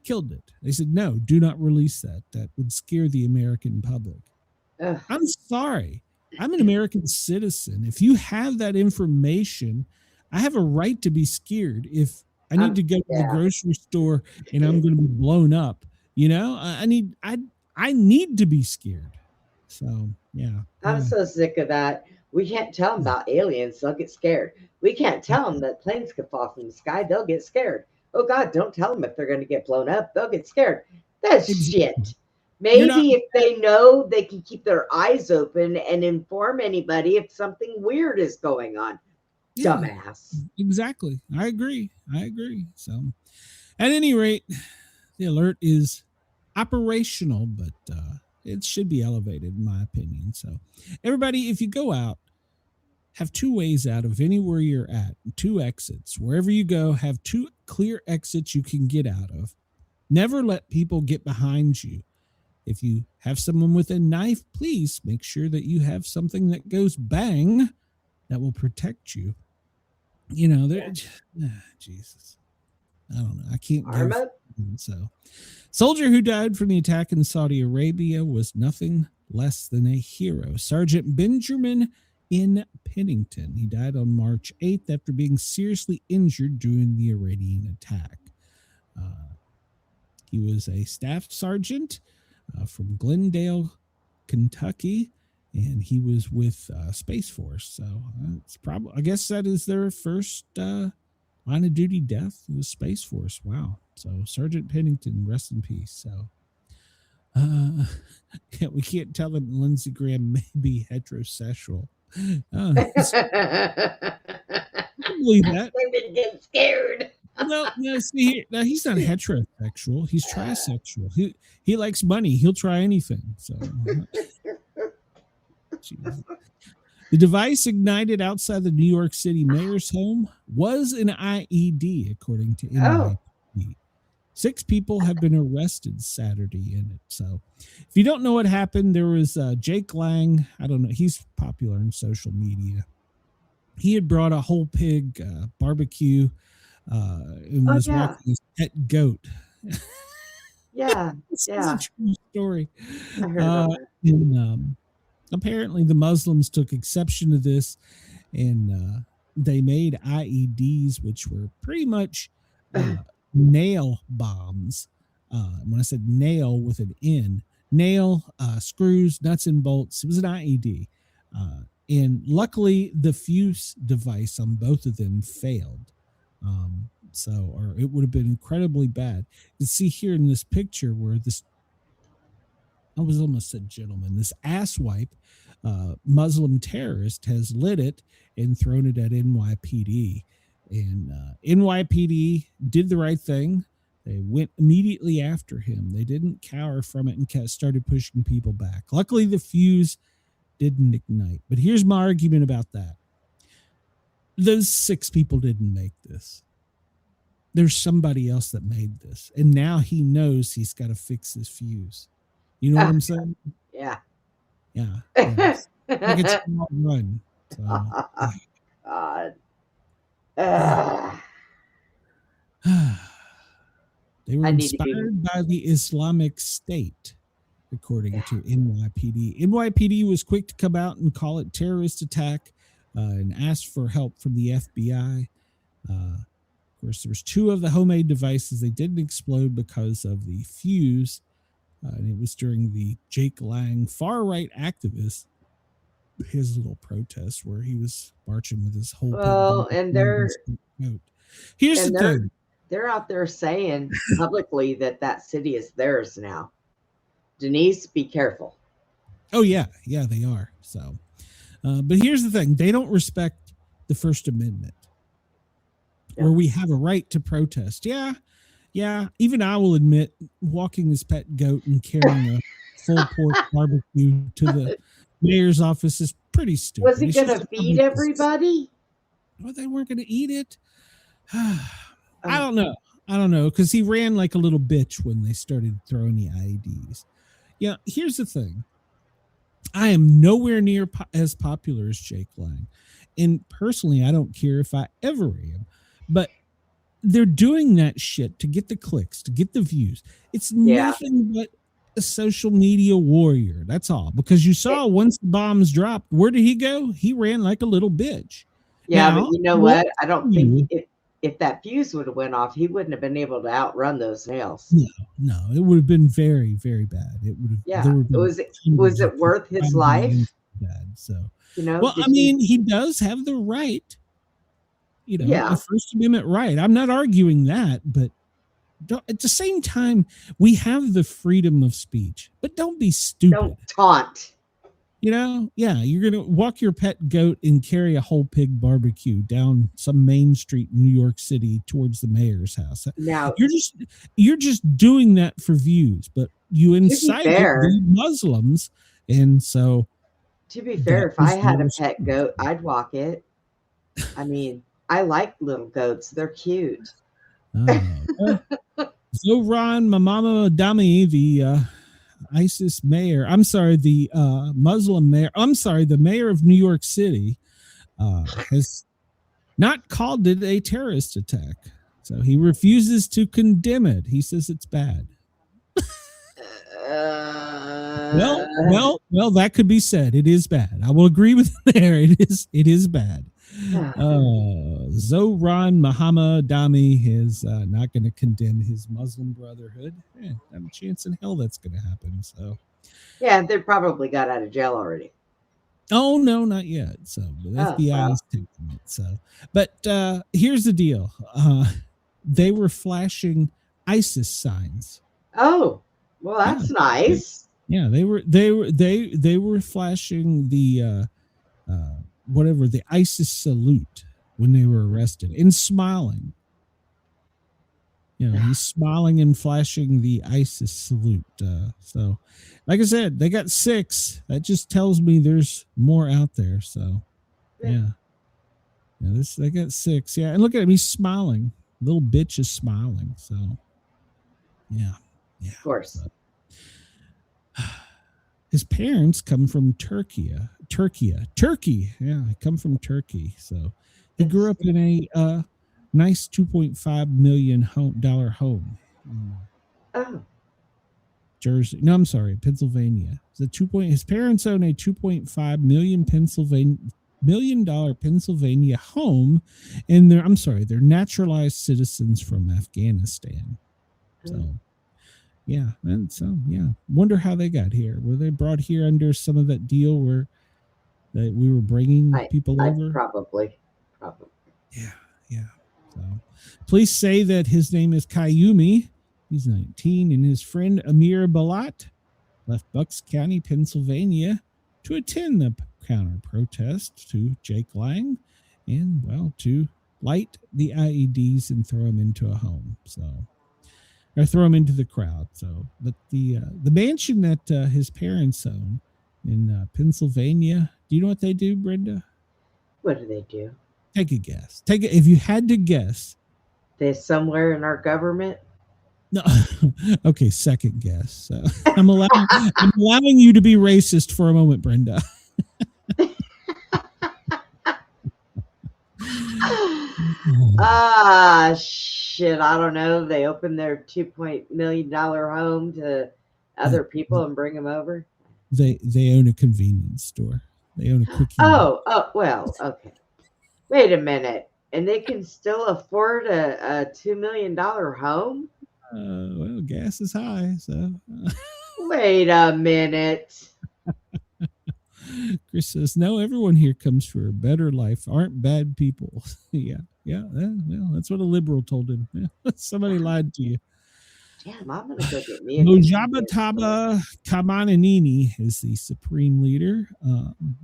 C: killed it. They said, "No, do not release that. That would scare the American public."
E: Ugh.
C: I'm sorry. I'm an American citizen. If you have that information, I have a right to be scared. If I need to go to the grocery store and I'm going to be blown up, I need to be scared. So, yeah.
E: I'm so sick of that. We can't tell them about aliens. They'll get scared. We can't tell them that planes could fall from the sky. They'll get scared. Oh, God, don't tell them if they're going to get blown up. They'll get scared. That's shit. Maybe if they know, they can keep their eyes open and inform anybody if something weird is going on. Yeah, dumbass.
C: Exactly. I agree. So, at any rate, the alert is operational, but it should be elevated, in my opinion. So, everybody, if you go out, have 2 ways out of anywhere you're at, 2 exits. Wherever you go, have 2 clear exits you can get out of. Never let people get behind you. If you have someone with a knife, please make sure that you have something that goes bang that will protect you. Jesus. I don't know. I can't
E: Arma?
C: So, soldier who died from the attack in Saudi Arabia was nothing less than a hero. Sergeant Benjamin in Pennington. He died on March 8th after being seriously injured during the Iranian attack. He was a staff sergeant from Glendale, Kentucky, and he was with Space Force. So it's probably, I guess that is their first line of duty death was Space Force. Wow. So Sergeant Pennington, rest in peace. So we can't tell them Lindsey Graham may be heterosexual. I believe that.
E: Women get scared.
C: No, see, now he's not heterosexual. He's trisexual. He likes money. He'll try anything. So, the device ignited outside the New York City mayor's home was an IED, according to NYPD. 6 people have been arrested Saturday in it. So, if you don't know what happened, there was Jake Lang. I don't know. He's popular in social media. He had brought a whole pig barbecue and was walking his pet goat. This is a true story.
E: I heard about that.
C: And apparently the Muslims took exception to this, and they made IEDs, which were pretty much nail bombs. When I said nail with an N, nail, screws, nuts and bolts, it was an IED. And luckily the fuse device on both of them failed. Or it would have been incredibly bad. You see here in this picture where this, I was almost said gentleman, this asswipe Muslim terrorist has lit it and thrown it at NYPD. And NYPD did the right thing. They went immediately after him. They didn't cower from it and started pushing people back. Luckily, the fuse didn't ignite. But here's my argument about that. Those 6 people didn't make this. There's somebody else that made this. And now he knows he's got to fix his fuse. You know what I'm saying?
E: Yeah.
C: Yeah. Like it's a long run. So,
E: God.
C: They were inspired by the Islamic State, according to NYPD. NYPD was quick to come out and call it terrorist attack and ask for help from the FBI. Of course, there was 2 of the homemade devices. They didn't explode because of the fuse. And it was during the Jake Lang far-right activist, his little protest where he was marching with his whole here's the thing.
E: They're out there saying publicly that city is theirs now. Denise, be careful.
C: Oh, yeah. Yeah, they are. So, but here's the thing. They don't respect the First Amendment where we have a right to protest. Yeah. Even I will admit walking this pet goat and carrying a full pork barbecue to the mayor's office is pretty stupid.
E: Was he going to feed everybody?
C: Well, they weren't going to eat it. I don't know. Because he ran like a little bitch when they started throwing the IEDs. Yeah, here's the thing. I am nowhere near as popular as Jake Lang. And personally, I don't care if I ever am. But they're doing that shit to get the clicks, to get the views. It's nothing but a social media warrior. That's all. Because you saw once the bombs dropped, where did he go? He ran like a little bitch.
E: Yeah, now, but you know what? I don't think if that fuse would have went off, he wouldn't have been able to outrun those nails.
C: No, it would have been very, very bad. It would have.
E: Yeah. Was it worth his life?
C: Bad. So
E: well,
C: I mean, he does have the right. A First Amendment right. I'm not arguing that, but at the same time, we have the freedom of speech. But don't be stupid.
E: Don't taunt.
C: You're going to walk your pet goat and carry a whole pig barbecue down some main street in New York City towards the mayor's house.
E: Now
C: you're just doing that for views, but you incited the Muslims, and so.
E: To be fair, if I had a pet goat, I'd walk it. I mean, I like little goats; they're cute.
C: Zohran Mammadani, the ISIS mayor, the Muslim mayor, the mayor of New York City, has not called it a terrorist attack. So he refuses to condemn it. He says it's bad. Well, that could be said. It is bad. I will agree with there. It is bad. Zohran Mohammadi is not going to condemn his Muslim Brotherhood. Not a chance in hell that's going to happen. So,
E: yeah, they probably got out of jail already.
C: Oh no, not yet. So the FBI is taking it. So, but here's the deal: they were flashing ISIS signs.
E: Oh, well, that's nice.
C: Yeah, they were flashing the the ISIS salute when they were arrested and smiling. He's smiling and flashing the ISIS salute. So, like I said, they got 6. That just tells me there's more out there. So, yeah, they got 6. Yeah, and look at him, he's smiling. Little bitch is smiling. So, yeah,
E: of course.
C: So. His parents come from Turkey. Yeah, I come from Turkey. So he grew up in a nice $2.5 million home.
E: Oh.
C: Jersey. No, I'm sorry, Pennsylvania. His parents own a $2.5 million Pennsylvania home, and they're naturalized citizens from Afghanistan. So. Yeah, and so wonder how they got here. Were they brought here under some of that deal where that we were bringing people over?
E: Probably.
C: Yeah. So, police say that his name is Kayumi. He's 19, and his friend Amir Balat left Bucks County, Pennsylvania, to attend the counter protest to Jake Lang, and to light the IEDs and throw them into a home. So. Or throw him into the crowd. So, but the mansion that his parents own in Pennsylvania, do you know what they do, Brenda?
E: What do they do?
C: Take a guess. If you had to guess.
E: They're somewhere in our government.
C: No, okay. Second guess. So I'm allowing you to be racist for a moment, Brenda.
E: Shit, I don't know. They open their $2 million home to other people and bring them over.
C: They own a convenience store. They own a quickie.
E: Oh, well, okay. Wait a minute, and they can still afford a $2 million home?
C: Well, gas is high, so.
E: Wait a minute.
C: Chris says, no, everyone here comes for a better life. Aren't bad people. Yeah. Well, that's what a liberal told him. Yeah, somebody lied to you.
E: Damn, I'm going to go get me.
C: Mojtaba Kamanini is the supreme leader.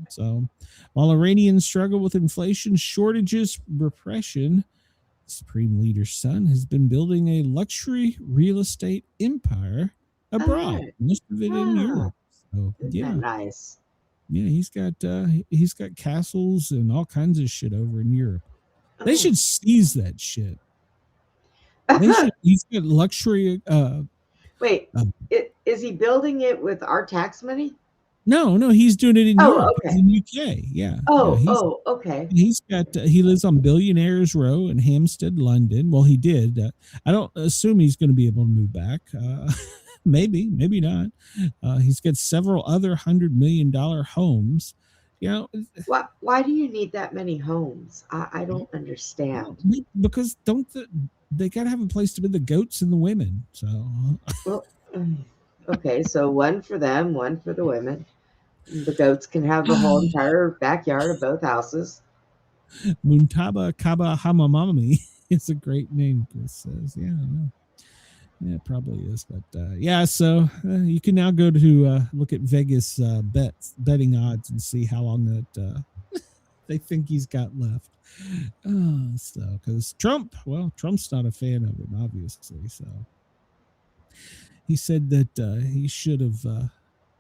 C: So while Iranians struggle with inflation, shortages, repression, the supreme leader's son has been building a luxury real estate empire abroad. Most of it in Europe. So, yeah.
E: Nice.
C: Yeah, he's got castles and all kinds of shit over in Europe. They should seize that shit. He's got luxury.
E: Wait, is he building it with our tax money?
C: No, he's doing it in Europe.
E: Okay.
C: In UK. Yeah.
E: Okay.
C: He lives on Billionaires Row in Hampstead, London. Well, he did. I don't assume he's going to be able to move back. Maybe not. He's got several other $100 million homes.
E: Why do you need that many homes? I don't understand.
C: Because they got to have a place to put the goats and the women. So,
E: well, okay, so one for them, one for the women. The goats can have the whole entire backyard of both houses.
C: Muntaba Kaba Hamamami. It's a great name, Chris says. Yeah, I know. Yeah, it probably is. But so you can now go to look at Vegas betting odds and see how long that they think he's got left. So because Trump's not a fan of him, obviously. So he said that he should have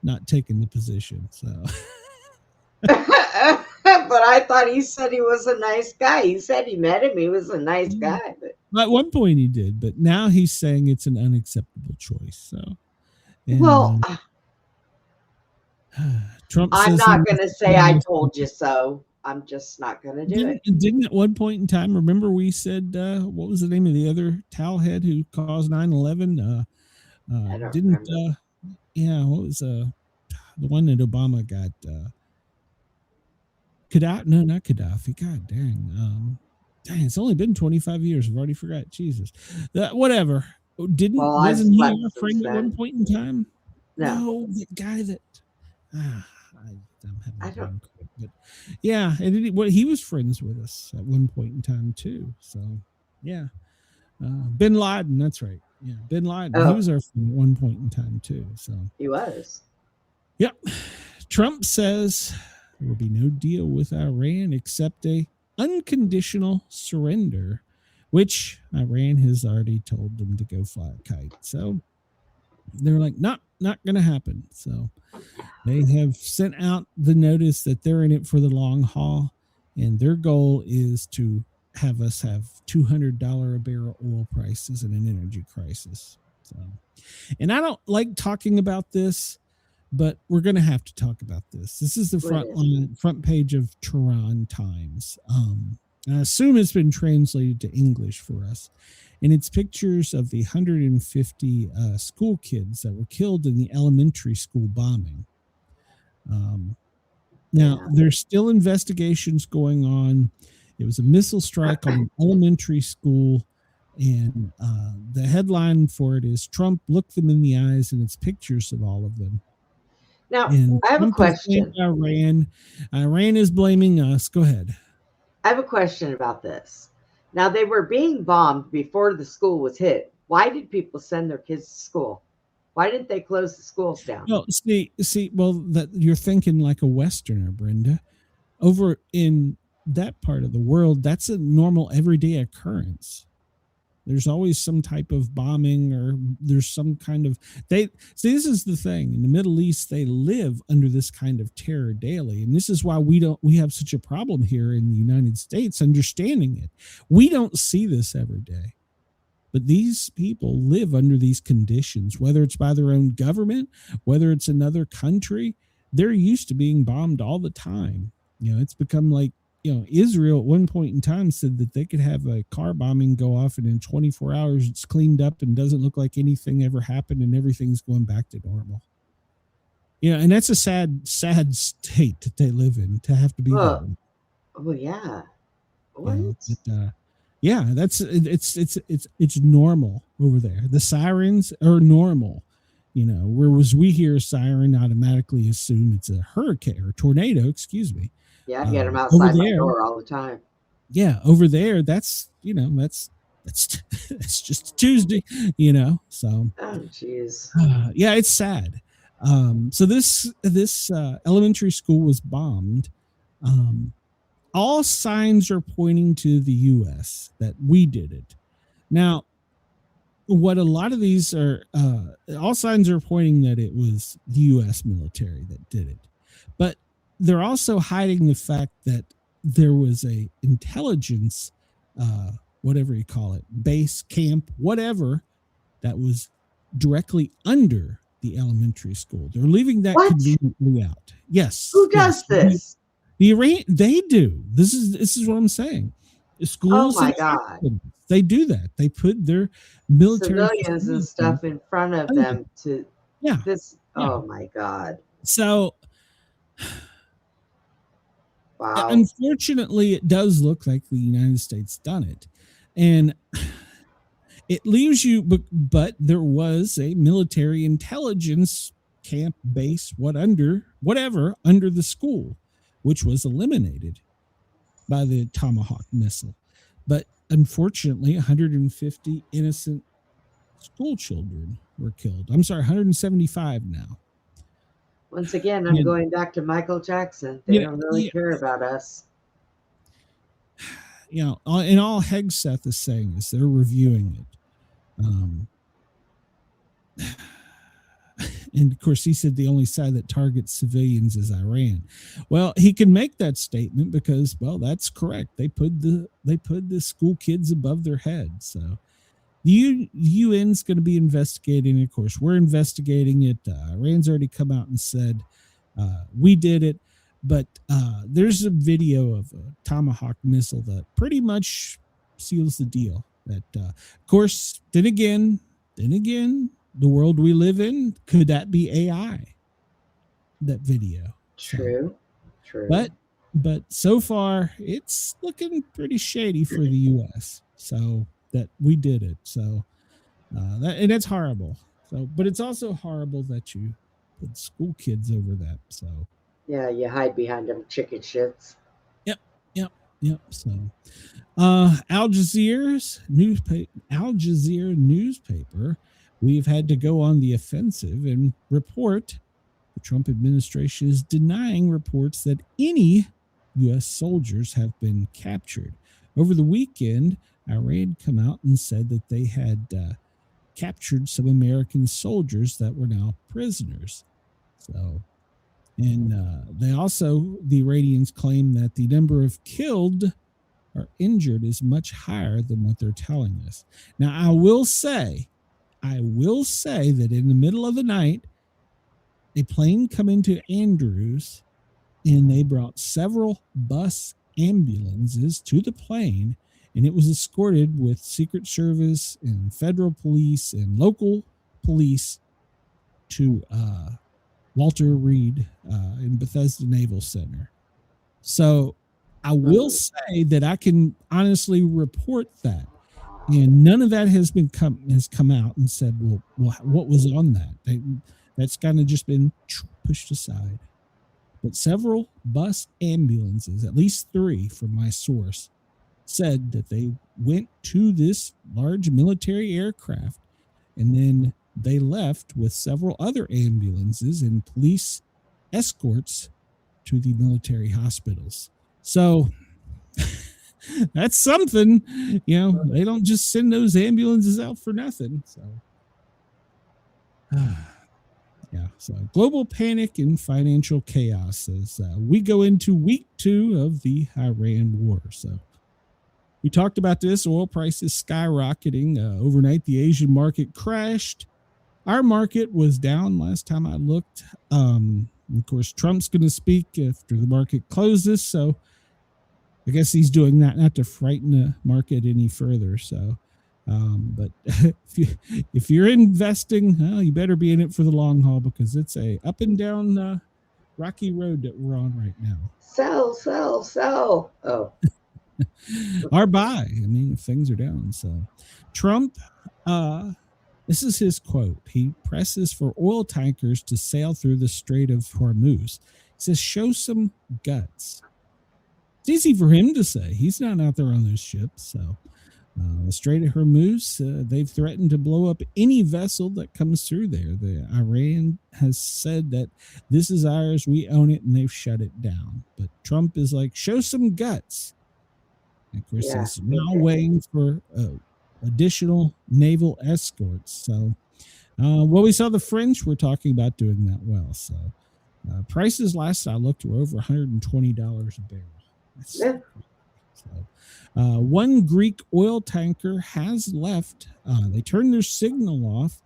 C: not taken the position. So.
E: But I thought he said he was a nice guy. He said he met him. He was a nice guy. But
C: at one point he did, but now he's saying it's an unacceptable choice. So,
E: Trump. I'm not going to say I told you so. I'm just not going to do it.
C: Didn't at one point in time, remember we said, what was the name of the other towelhead who caused 9/11?
E: I don't remember.
C: What was the one that Obama got? Gaddafi? No, not Gaddafi. God dang. It's only been 25 years. I've already forgot. Jesus. Whatever. Wasn't he our friend at one point in time? No, the guy that I don't. But yeah, and he was friends with us at one point in time too. So yeah, Bin Laden. That's right. Yeah, Bin Laden. He was our friend at one point in time too. So
E: he was.
C: Yep. Trump says there will be no deal with Iran except a unconditional surrender, which Iran has already told them to go fly a kite. So they're like, not going to happen. So they have sent out the notice that they're in it for the long haul, and their goal is to have us have $200 a barrel oil prices and an energy crisis. So, and I don't like talking about this, but we're going to have to talk about this. This is the front page of Tehran Times. I assume it's been translated to English for us. And it's pictures of the 150 school kids that were killed in the elementary school bombing. Now, there's still investigations going on. It was a missile strike on an elementary school. And the headline for it is Trump looked them in the eyes, and it's pictures of all of them.
E: Now, I have a question.
C: Iran is blaming us. Go ahead.
E: I have a question about this. Now, they were being bombed before the school was hit. Why did people send their kids to school? Why didn't they close the schools down?
C: Well, that you're thinking like a Westerner, Brenda. Over in that part of the world, that's a normal everyday occurrence. There's always some type of bombing, or there's some kind of this is the thing in the Middle East. They live under this kind of terror daily. And this is why we have such a problem here in the United States, understanding it. We don't see this every day, but these people live under these conditions, whether it's by their own government, whether it's another country. They're used to being bombed all the time. It's become like, Israel at one point in time said that they could have a car bombing go off, and in 24 hours it's cleaned up and doesn't look like anything ever happened, and everything's going back to normal. And that's a sad state that they live in, to have to be.
E: Well, yeah. What?
C: It's normal over there. The sirens are normal. Whereas we hear a siren, automatically assume it's a hurricane or tornado. Excuse me.
E: Yeah, I get them outside my door all the time.
C: Yeah, over there, that's just Tuesday, So.
E: Oh, jeez.
C: Yeah, it's sad. So this elementary school was bombed. All signs are pointing to the U.S. that we did it. Now, what a lot of these are, all signs are pointing that it was the U.S. military that did it, but they're also hiding the fact that there was a intelligence, whatever you call it, base, camp, whatever, that was directly under the elementary school. They're leaving that conveniently out. Yes.
E: Who does this?
C: The Iran, they do. This is what I'm saying. The schools.
E: Oh my God.
C: They do that. They put their military
E: civilians and stuff in front of them to.
C: Yeah.
E: This.
C: Yeah.
E: Oh my God.
C: So.
E: Wow.
C: Unfortunately, it does look like the United States done it, and it leaves you. But there was a military intelligence camp base, whatever under the school, which was eliminated by the Tomahawk missile. But unfortunately, 150 innocent school children were killed. I'm sorry, 175 now.
E: Once again, I'm going back to Michael Jackson. They don't really care about us.
C: And all Hegseth is saying is they're reviewing it. And of course, he said the only side that targets civilians is Iran. Well, he can make that statement because, well, that's correct. They put the school kids above their heads. So the UN's going to be investigating. Of course, we're investigating it. Iran's already come out and said we did it. But there's a video of a Tomahawk missile that pretty much seals the deal. That, of course, then again, the world we live in, could that be AI? That video.
E: True.
C: But so far, it's looking pretty shady for the U.S. So that we did it. So and it's horrible. So, but it's also horrible that you put school kids over that. So
E: yeah, you hide behind them chicken shits.
C: Yep. So, Al Jazeera newspaper, we've had to go on the offensive and report the Trump administration is denying reports that any U.S. soldiers have been captured. Over the weekend, Iran come out and said that they had captured some American soldiers that were now prisoners. So, and the Iranians claim that the number of killed or injured is much higher than what they're telling us. Now, I will say that in the middle of the night, a plane come into Andrews and they brought several bus ambulances to the plane, and it was escorted with Secret Service and federal police and local police to Walter Reed in Bethesda Naval Center. So I will say that I can honestly report that, and none of that has come out and said, well, what was on that? That's kind of just been pushed aside. But several bus ambulances, at least 3 from my source, said that they went to this large military aircraft, and then they left with several other ambulances and police escorts to the military hospitals. So that's something, they don't just send those ambulances out for nothing. So, yeah. So global panic and financial chaos as we go into week 2 of the Iran war. So we talked about this. Oil prices skyrocketing overnight. The Asian market crashed. Our market was down last time I looked. Of course, Trump's going to speak after the market closes. So I guess he's doing that not to frighten the market any further. So, but if you're investing, you better be in it for the long haul, because it's a up and down rocky road that we're on right now.
E: Sell. Oh.
C: Or buy. I mean, if things are down. So Trump, this is his quote. He presses for oil tankers to sail through the Strait of Hormuz. He says, show some guts. It's easy for him to say. He's not out there on those ships. So the Strait of Hormuz, they've threatened to blow up any vessel that comes through there. The Iran has said that this is ours, we own it, and they've shut it down. But Trump is like, show some guts. And of course, he's now waiting for additional naval escorts. So, we saw the French were talking about doing that well. So, prices last I looked were over $120 a barrel. So, one Greek oil tanker has left. They turned their signal off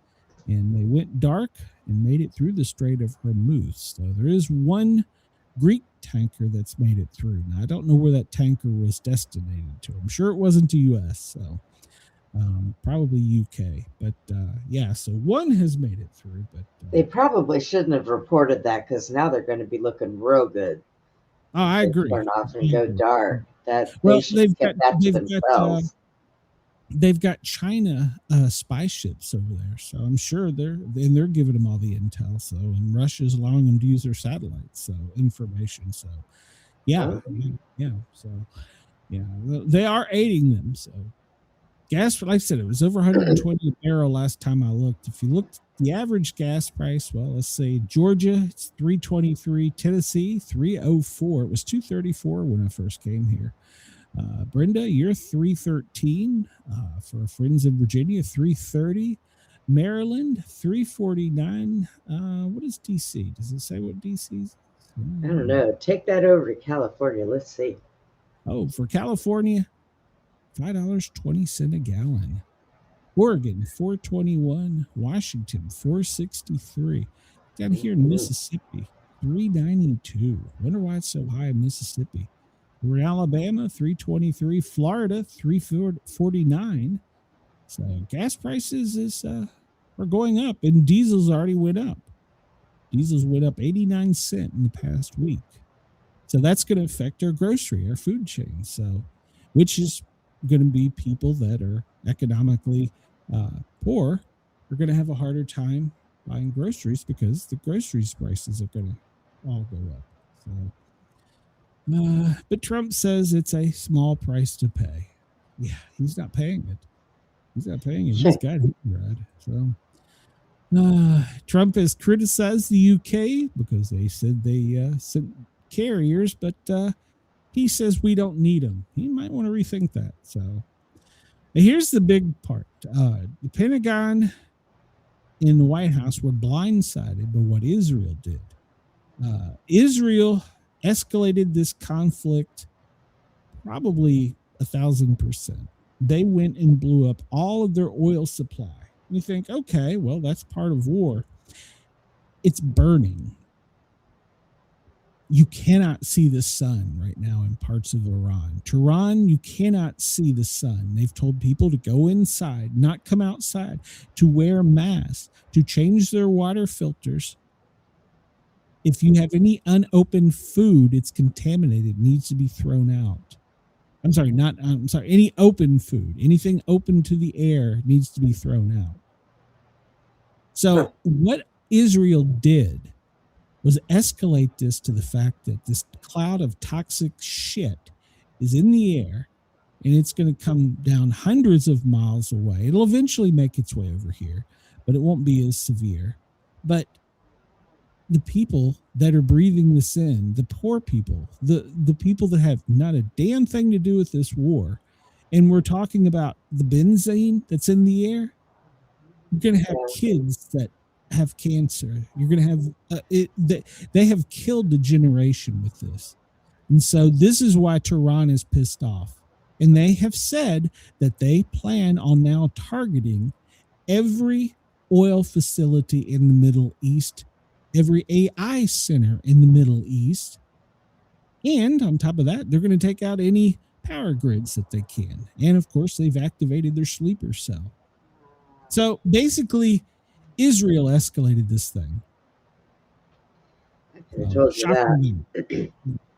C: and they went dark and made it through the Strait of Hormuz. So there is one Greek tanker that's made it through. Now, I don't know where that tanker was destinated to. I'm sure it wasn't to U.S., so probably UK. But so one has made it through. But
E: they probably shouldn't have reported that, because now they're going to be looking real good.
C: Oh, I agree.
E: Turn off and go dark.
C: They've got China spy ships over there, so I'm sure they're giving them all the intel. So, and Russia's allowing them to use their satellites, so information. So, they are aiding them. So, gas, like I said, it was over 120 a barrel last time I looked. If you looked, the average gas price, well, let's say Georgia, it's $3.23, Tennessee, $3.04. It was $2.34 when I first came here. Brenda, you're $3.13. For friends in Virginia, $3.30. Maryland, $3.49. What is DC? Does it say what DC's?
E: I don't know. Take that over to California. Let's see.
C: Oh, for California, $5.20 a gallon. Oregon, $4.21. Washington, $4.63. Down here in Mississippi, $3.92. Wonder why it's so high in Mississippi. We're in Alabama, $3.23. Florida, $3.49. So gas prices are going up, and diesels already went up. Diesels went up 89 cents in the past week. So that's going to affect our food chain. So, which is going to be people that are economically poor are going to have a harder time buying groceries because the groceries prices are going to all go up. So, but Trump says it's a small price to pay. Yeah, he's not paying it. He's not paying it. He's got it, Brad. So, Trump has criticized the UK because they said they sent carriers, but he says we don't need them. He might want to rethink that. So, here's the big part. The Pentagon and the White House were blindsided by what Israel did. Israel escalated this conflict probably 1,000%. They went and blew up all of their oil supply. You think, okay, well, that's part of war. It's burning. You cannot see the sun right now in parts of Iran. Tehran, you cannot see the sun. They've told people to go inside, not come outside, to wear masks, to change their water filters. If you have any unopened food, it's contaminated, needs to be thrown out. Any open food, anything open to the air needs to be thrown out. So what Israel did was escalate this to the fact that this cloud of toxic shit is in the air and it's going to come down hundreds of miles away. It'll eventually make its way over here, but it won't be as severe. But the people that are breathing this in, the poor people, the people that have not a damn thing to do with this war, and we're talking about the benzene that's in the air, you're going to have kids that have cancer. You're going to have they have killed a generation with this. And so this is why Tehran is pissed off. And they have said that they plan on now targeting every oil facility in the Middle East, every AI center in the Middle East. And on top of that, they're going to take out any power grids that they can. And of course, they've activated their sleeper cell. So basically, Israel escalated this thing.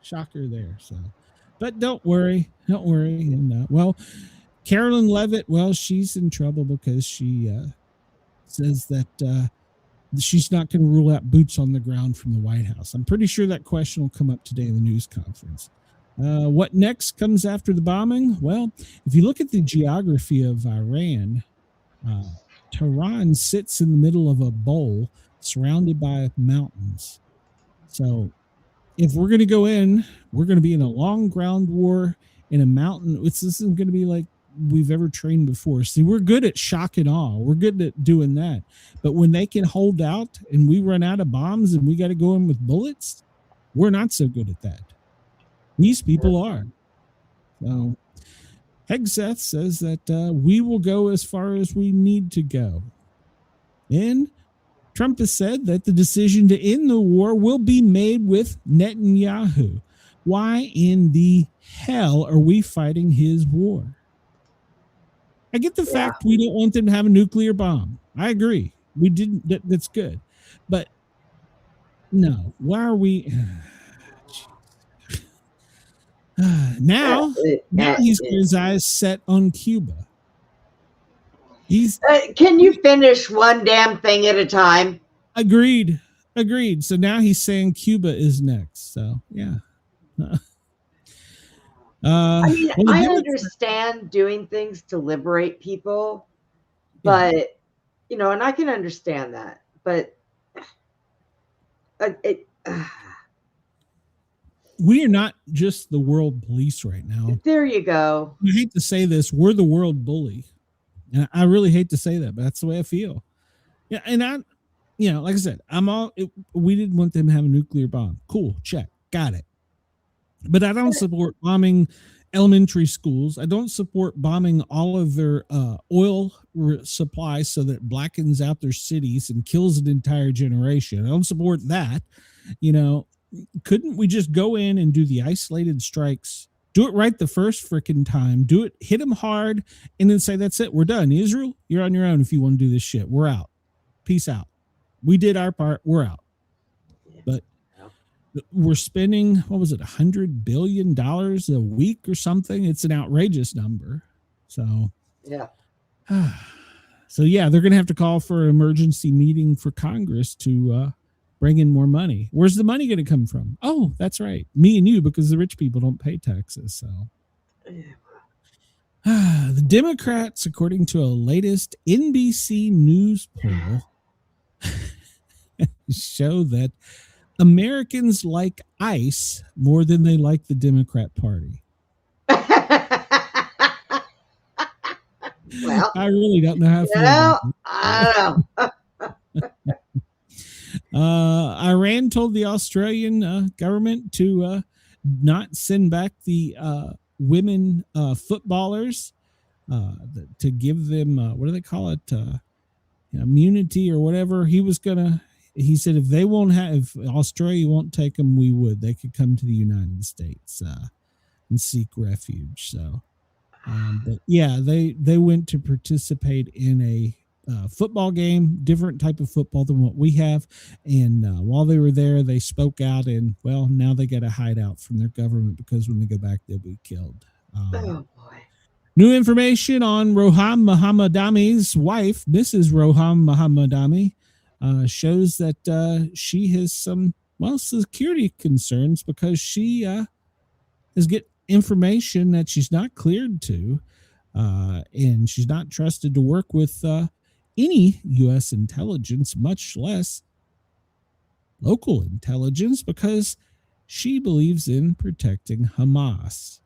C: Shocker there. So, but don't worry. And Carolyn Levitt, she's in trouble because she says that she's not going to rule out boots on the ground from the White House. I'm pretty sure that question will come up today in the news conference. What next comes after the bombing? Well, if you look at the geography of Iran, Tehran sits in the middle of a bowl surrounded by mountains. So if we're going to go in, we're going to be in a long ground war in a mountain. This isn't going to be like we've ever trained before. See, we're good at shock and awe. We're good at doing that. But when they can hold out and we run out of bombs and we got to go in with bullets, we're not so good at that. These people are. So Gazette says that we will go as far as we need to go. And Trump has said that the decision to end the war will be made with Netanyahu. Why in the hell are we fighting his war? I get the fact we don't want them to have a nuclear bomb. I agree. We didn't. That's good. But no, why are we... Now he's got his eyes set on Cuba.
E: Can you finish one damn thing at a time?
C: Agreed. So now he's saying Cuba is next. So yeah.
E: I understand doing things to liberate people, but and I can understand that. But
C: we are not just the world police right now.
E: There you go.
C: I hate to say this, we're the world bully. And I really hate to say that, but that's the way I feel. Yeah, and like I said, we didn't want them to have a nuclear bomb. Cool, check, got it. But I don't support bombing elementary schools. I don't support bombing all of their oil supply so that it blackens out their cities and kills an entire generation. I don't support that. couldn't we just go in and do the isolated strikes? Do it right the first freaking time. Do it, hit them hard, and then say, that's it. We're done. Israel, you're on your own if you want to do this shit. We're out. Peace out. We did our part. We're out. But we're spending, what was it, $100 billion a week or something? It's an outrageous number. So,
E: yeah.
C: So, yeah, they're going to have to call for an emergency meeting for Congress to bring in more money. Where's the money going to come from? Oh, that's right. Me and you, because the rich people don't pay taxes. So the Democrats, according to a latest NBC News poll, show that Americans like ICE more than they like the Democrat Party.
E: Well,
C: I really don't know how to feel about it.
E: I don't know.
C: Iran told the Australian government to not send back the women footballers, to give them, what do they call it? Immunity or whatever. He said if they won't have, if Australia won't take them, we would. They could come to the United States and seek refuge. So, but yeah, they went to participate in a football game, different type of football than what we have. And while they were there, they spoke out, and well, now they got a hideout from their government because when they go back, they'll be killed.
E: Oh boy.
C: New information on Roham Mohammedami's wife, Mrs. Roham Mohammedami, shows that she has some, security concerns because she is getting information that she's not cleared to, and she's not trusted to work with any U.S. intelligence, much less local intelligence, because she believes in protecting Hamas.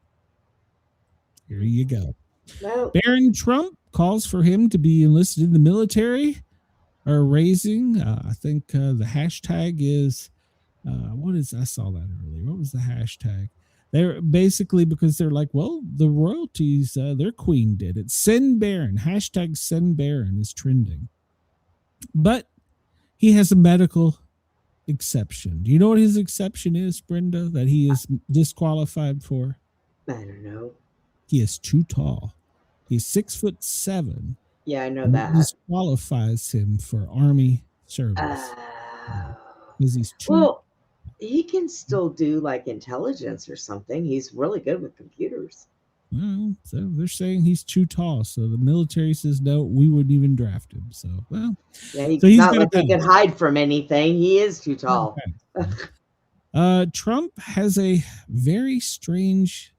C: Here you go.
E: Well,
C: Barron Trump calls for him to be enlisted in the military, are raising, I think the hashtag is, I saw that earlier. What was the hashtag? They're basically, because they're like, well, the royalties, their queen did it. Send Barron, hashtag send Barron is trending. But he has a medical exception. Do you know what his exception is, Brenda, that he is disqualified for?
E: I don't know.
C: He is too tall. He's 6'7".
E: Yeah, I know that.
C: Disqualifies him for Army service. Because he's too.
E: Well, he can still do like intelligence or something. He's really good with computers.
C: Well, so they're saying he's too tall. So the military says no, we wouldn't even draft him. So, well.
E: Yeah, he's
C: so
E: not like he can hide from anything. He is too tall.
C: Okay. Trump has a very strange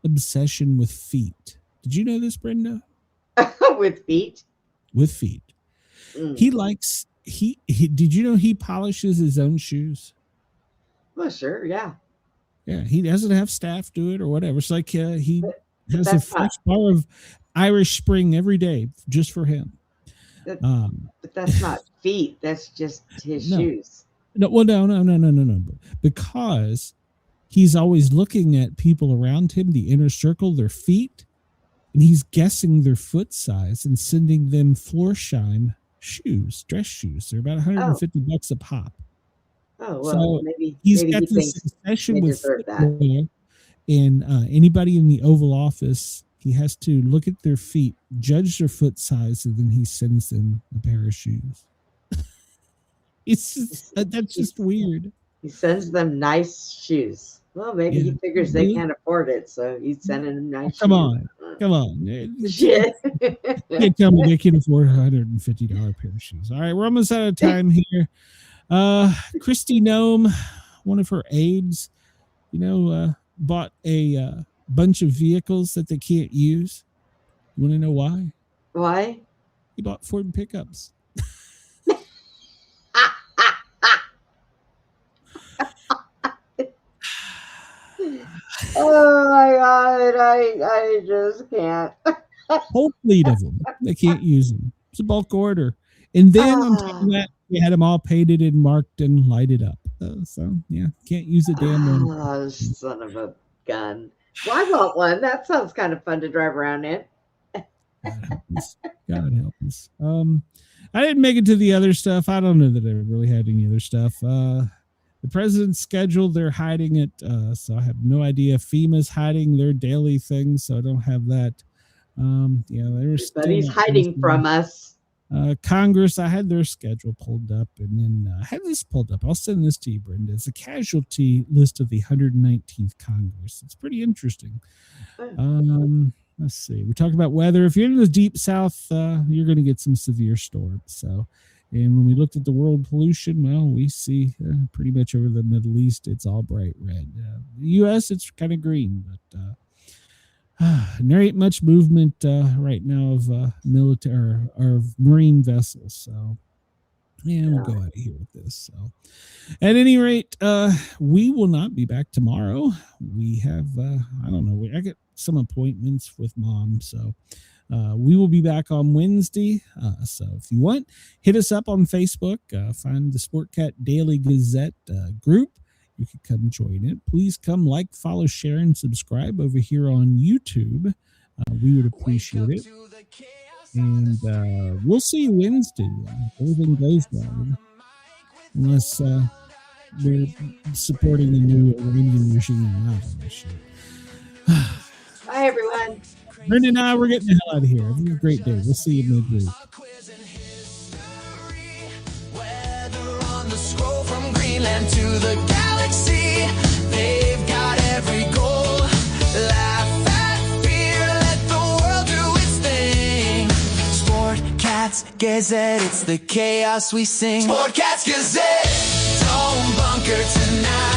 C: obsession with feet. Did you know this, Brenda?
E: With feet?
C: With feet. He likes, did you know he polishes his own shoes?
E: Well, sure, yeah.
C: Yeah, he doesn't have staff do it or whatever. It's like he has a fresh bar of Irish Spring every day just for him.
E: But that's not feet. That's just his shoes.
C: No. Because he's always looking at people around him, the inner circle, their feet, and he's guessing their foot size and sending them Florsheim shoes, dress shoes. They're about $150 a pop.
E: Oh, well,
C: so
E: maybe
C: he's
E: maybe
C: got
E: he
C: this
E: thinks
C: obsession
E: they
C: with
E: deserve that.
C: football, and anybody in the Oval Office, he has to look at their feet, judge their foot size, and then he sends them a pair of shoes. That's just weird.
E: He sends them nice shoes. Well, maybe he figures they can't afford it, so he's sending them nice shoes.
C: Come on.
E: Shit.
C: You can't tell me they can afford a $150 pair of shoes. All right, we're almost out of time here. Kristi Noem, one of her aides, bought a bunch of vehicles that they can't use. You want to know why?
E: Why?
C: He bought Ford pickups.
E: Oh my God, I just can't.
C: Whole fleet of them. They can't use them. It's a bulk order. And then on top of that, we had them all painted and marked and lighted up. So, yeah, can't use a damn one.
E: Oh, son of a gun. Well, I want one. That sounds kind of fun to drive around in.
C: God help us. I didn't make it to the other stuff. I don't know that I really had any other stuff. the president's schedule, they're hiding it. So I have no idea. FEMA's hiding their daily thing, so I don't have that.
E: But he's hiding from us.
C: Congress, I had their schedule pulled up, and then I had this pulled up. I'll send this to you, Brenda. It's a casualty list of the 119th Congress. It's pretty interesting. Let's see. We talk about weather. If you're in the deep south, you're going to get some severe storms. So, and when we looked at the world pollution, well, we see pretty much over the Middle East, it's all bright red. The U.S., it's kind of green, but and there ain't much movement right now of military or of marine vessels. So, yeah, we'll go out of here with this. So, at any rate, we will not be back tomorrow. We have, I don't know, I get some appointments with Mom. So, we will be back on Wednesday. So, if you want, hit us up on Facebook. Find the Sportcat Daily Gazette group. You can come join it. Please come like, follow, share, and subscribe over here on YouTube. We would appreciate it. And we'll see you Wednesday. Everything goes well. Unless we're supporting the new Iranian regime. I don't know shit.
E: Bye, everyone.
C: Brenda and I, we're getting the hell out of here. Have a great day. We'll see you midweek.
H: Scroll from Greenland to the galaxy. They've got every goal. Laugh at fear, let the world do its thing. Sportcat's Gazette, it's the chaos we sing. Sportcat's Gazette, don't bunker tonight.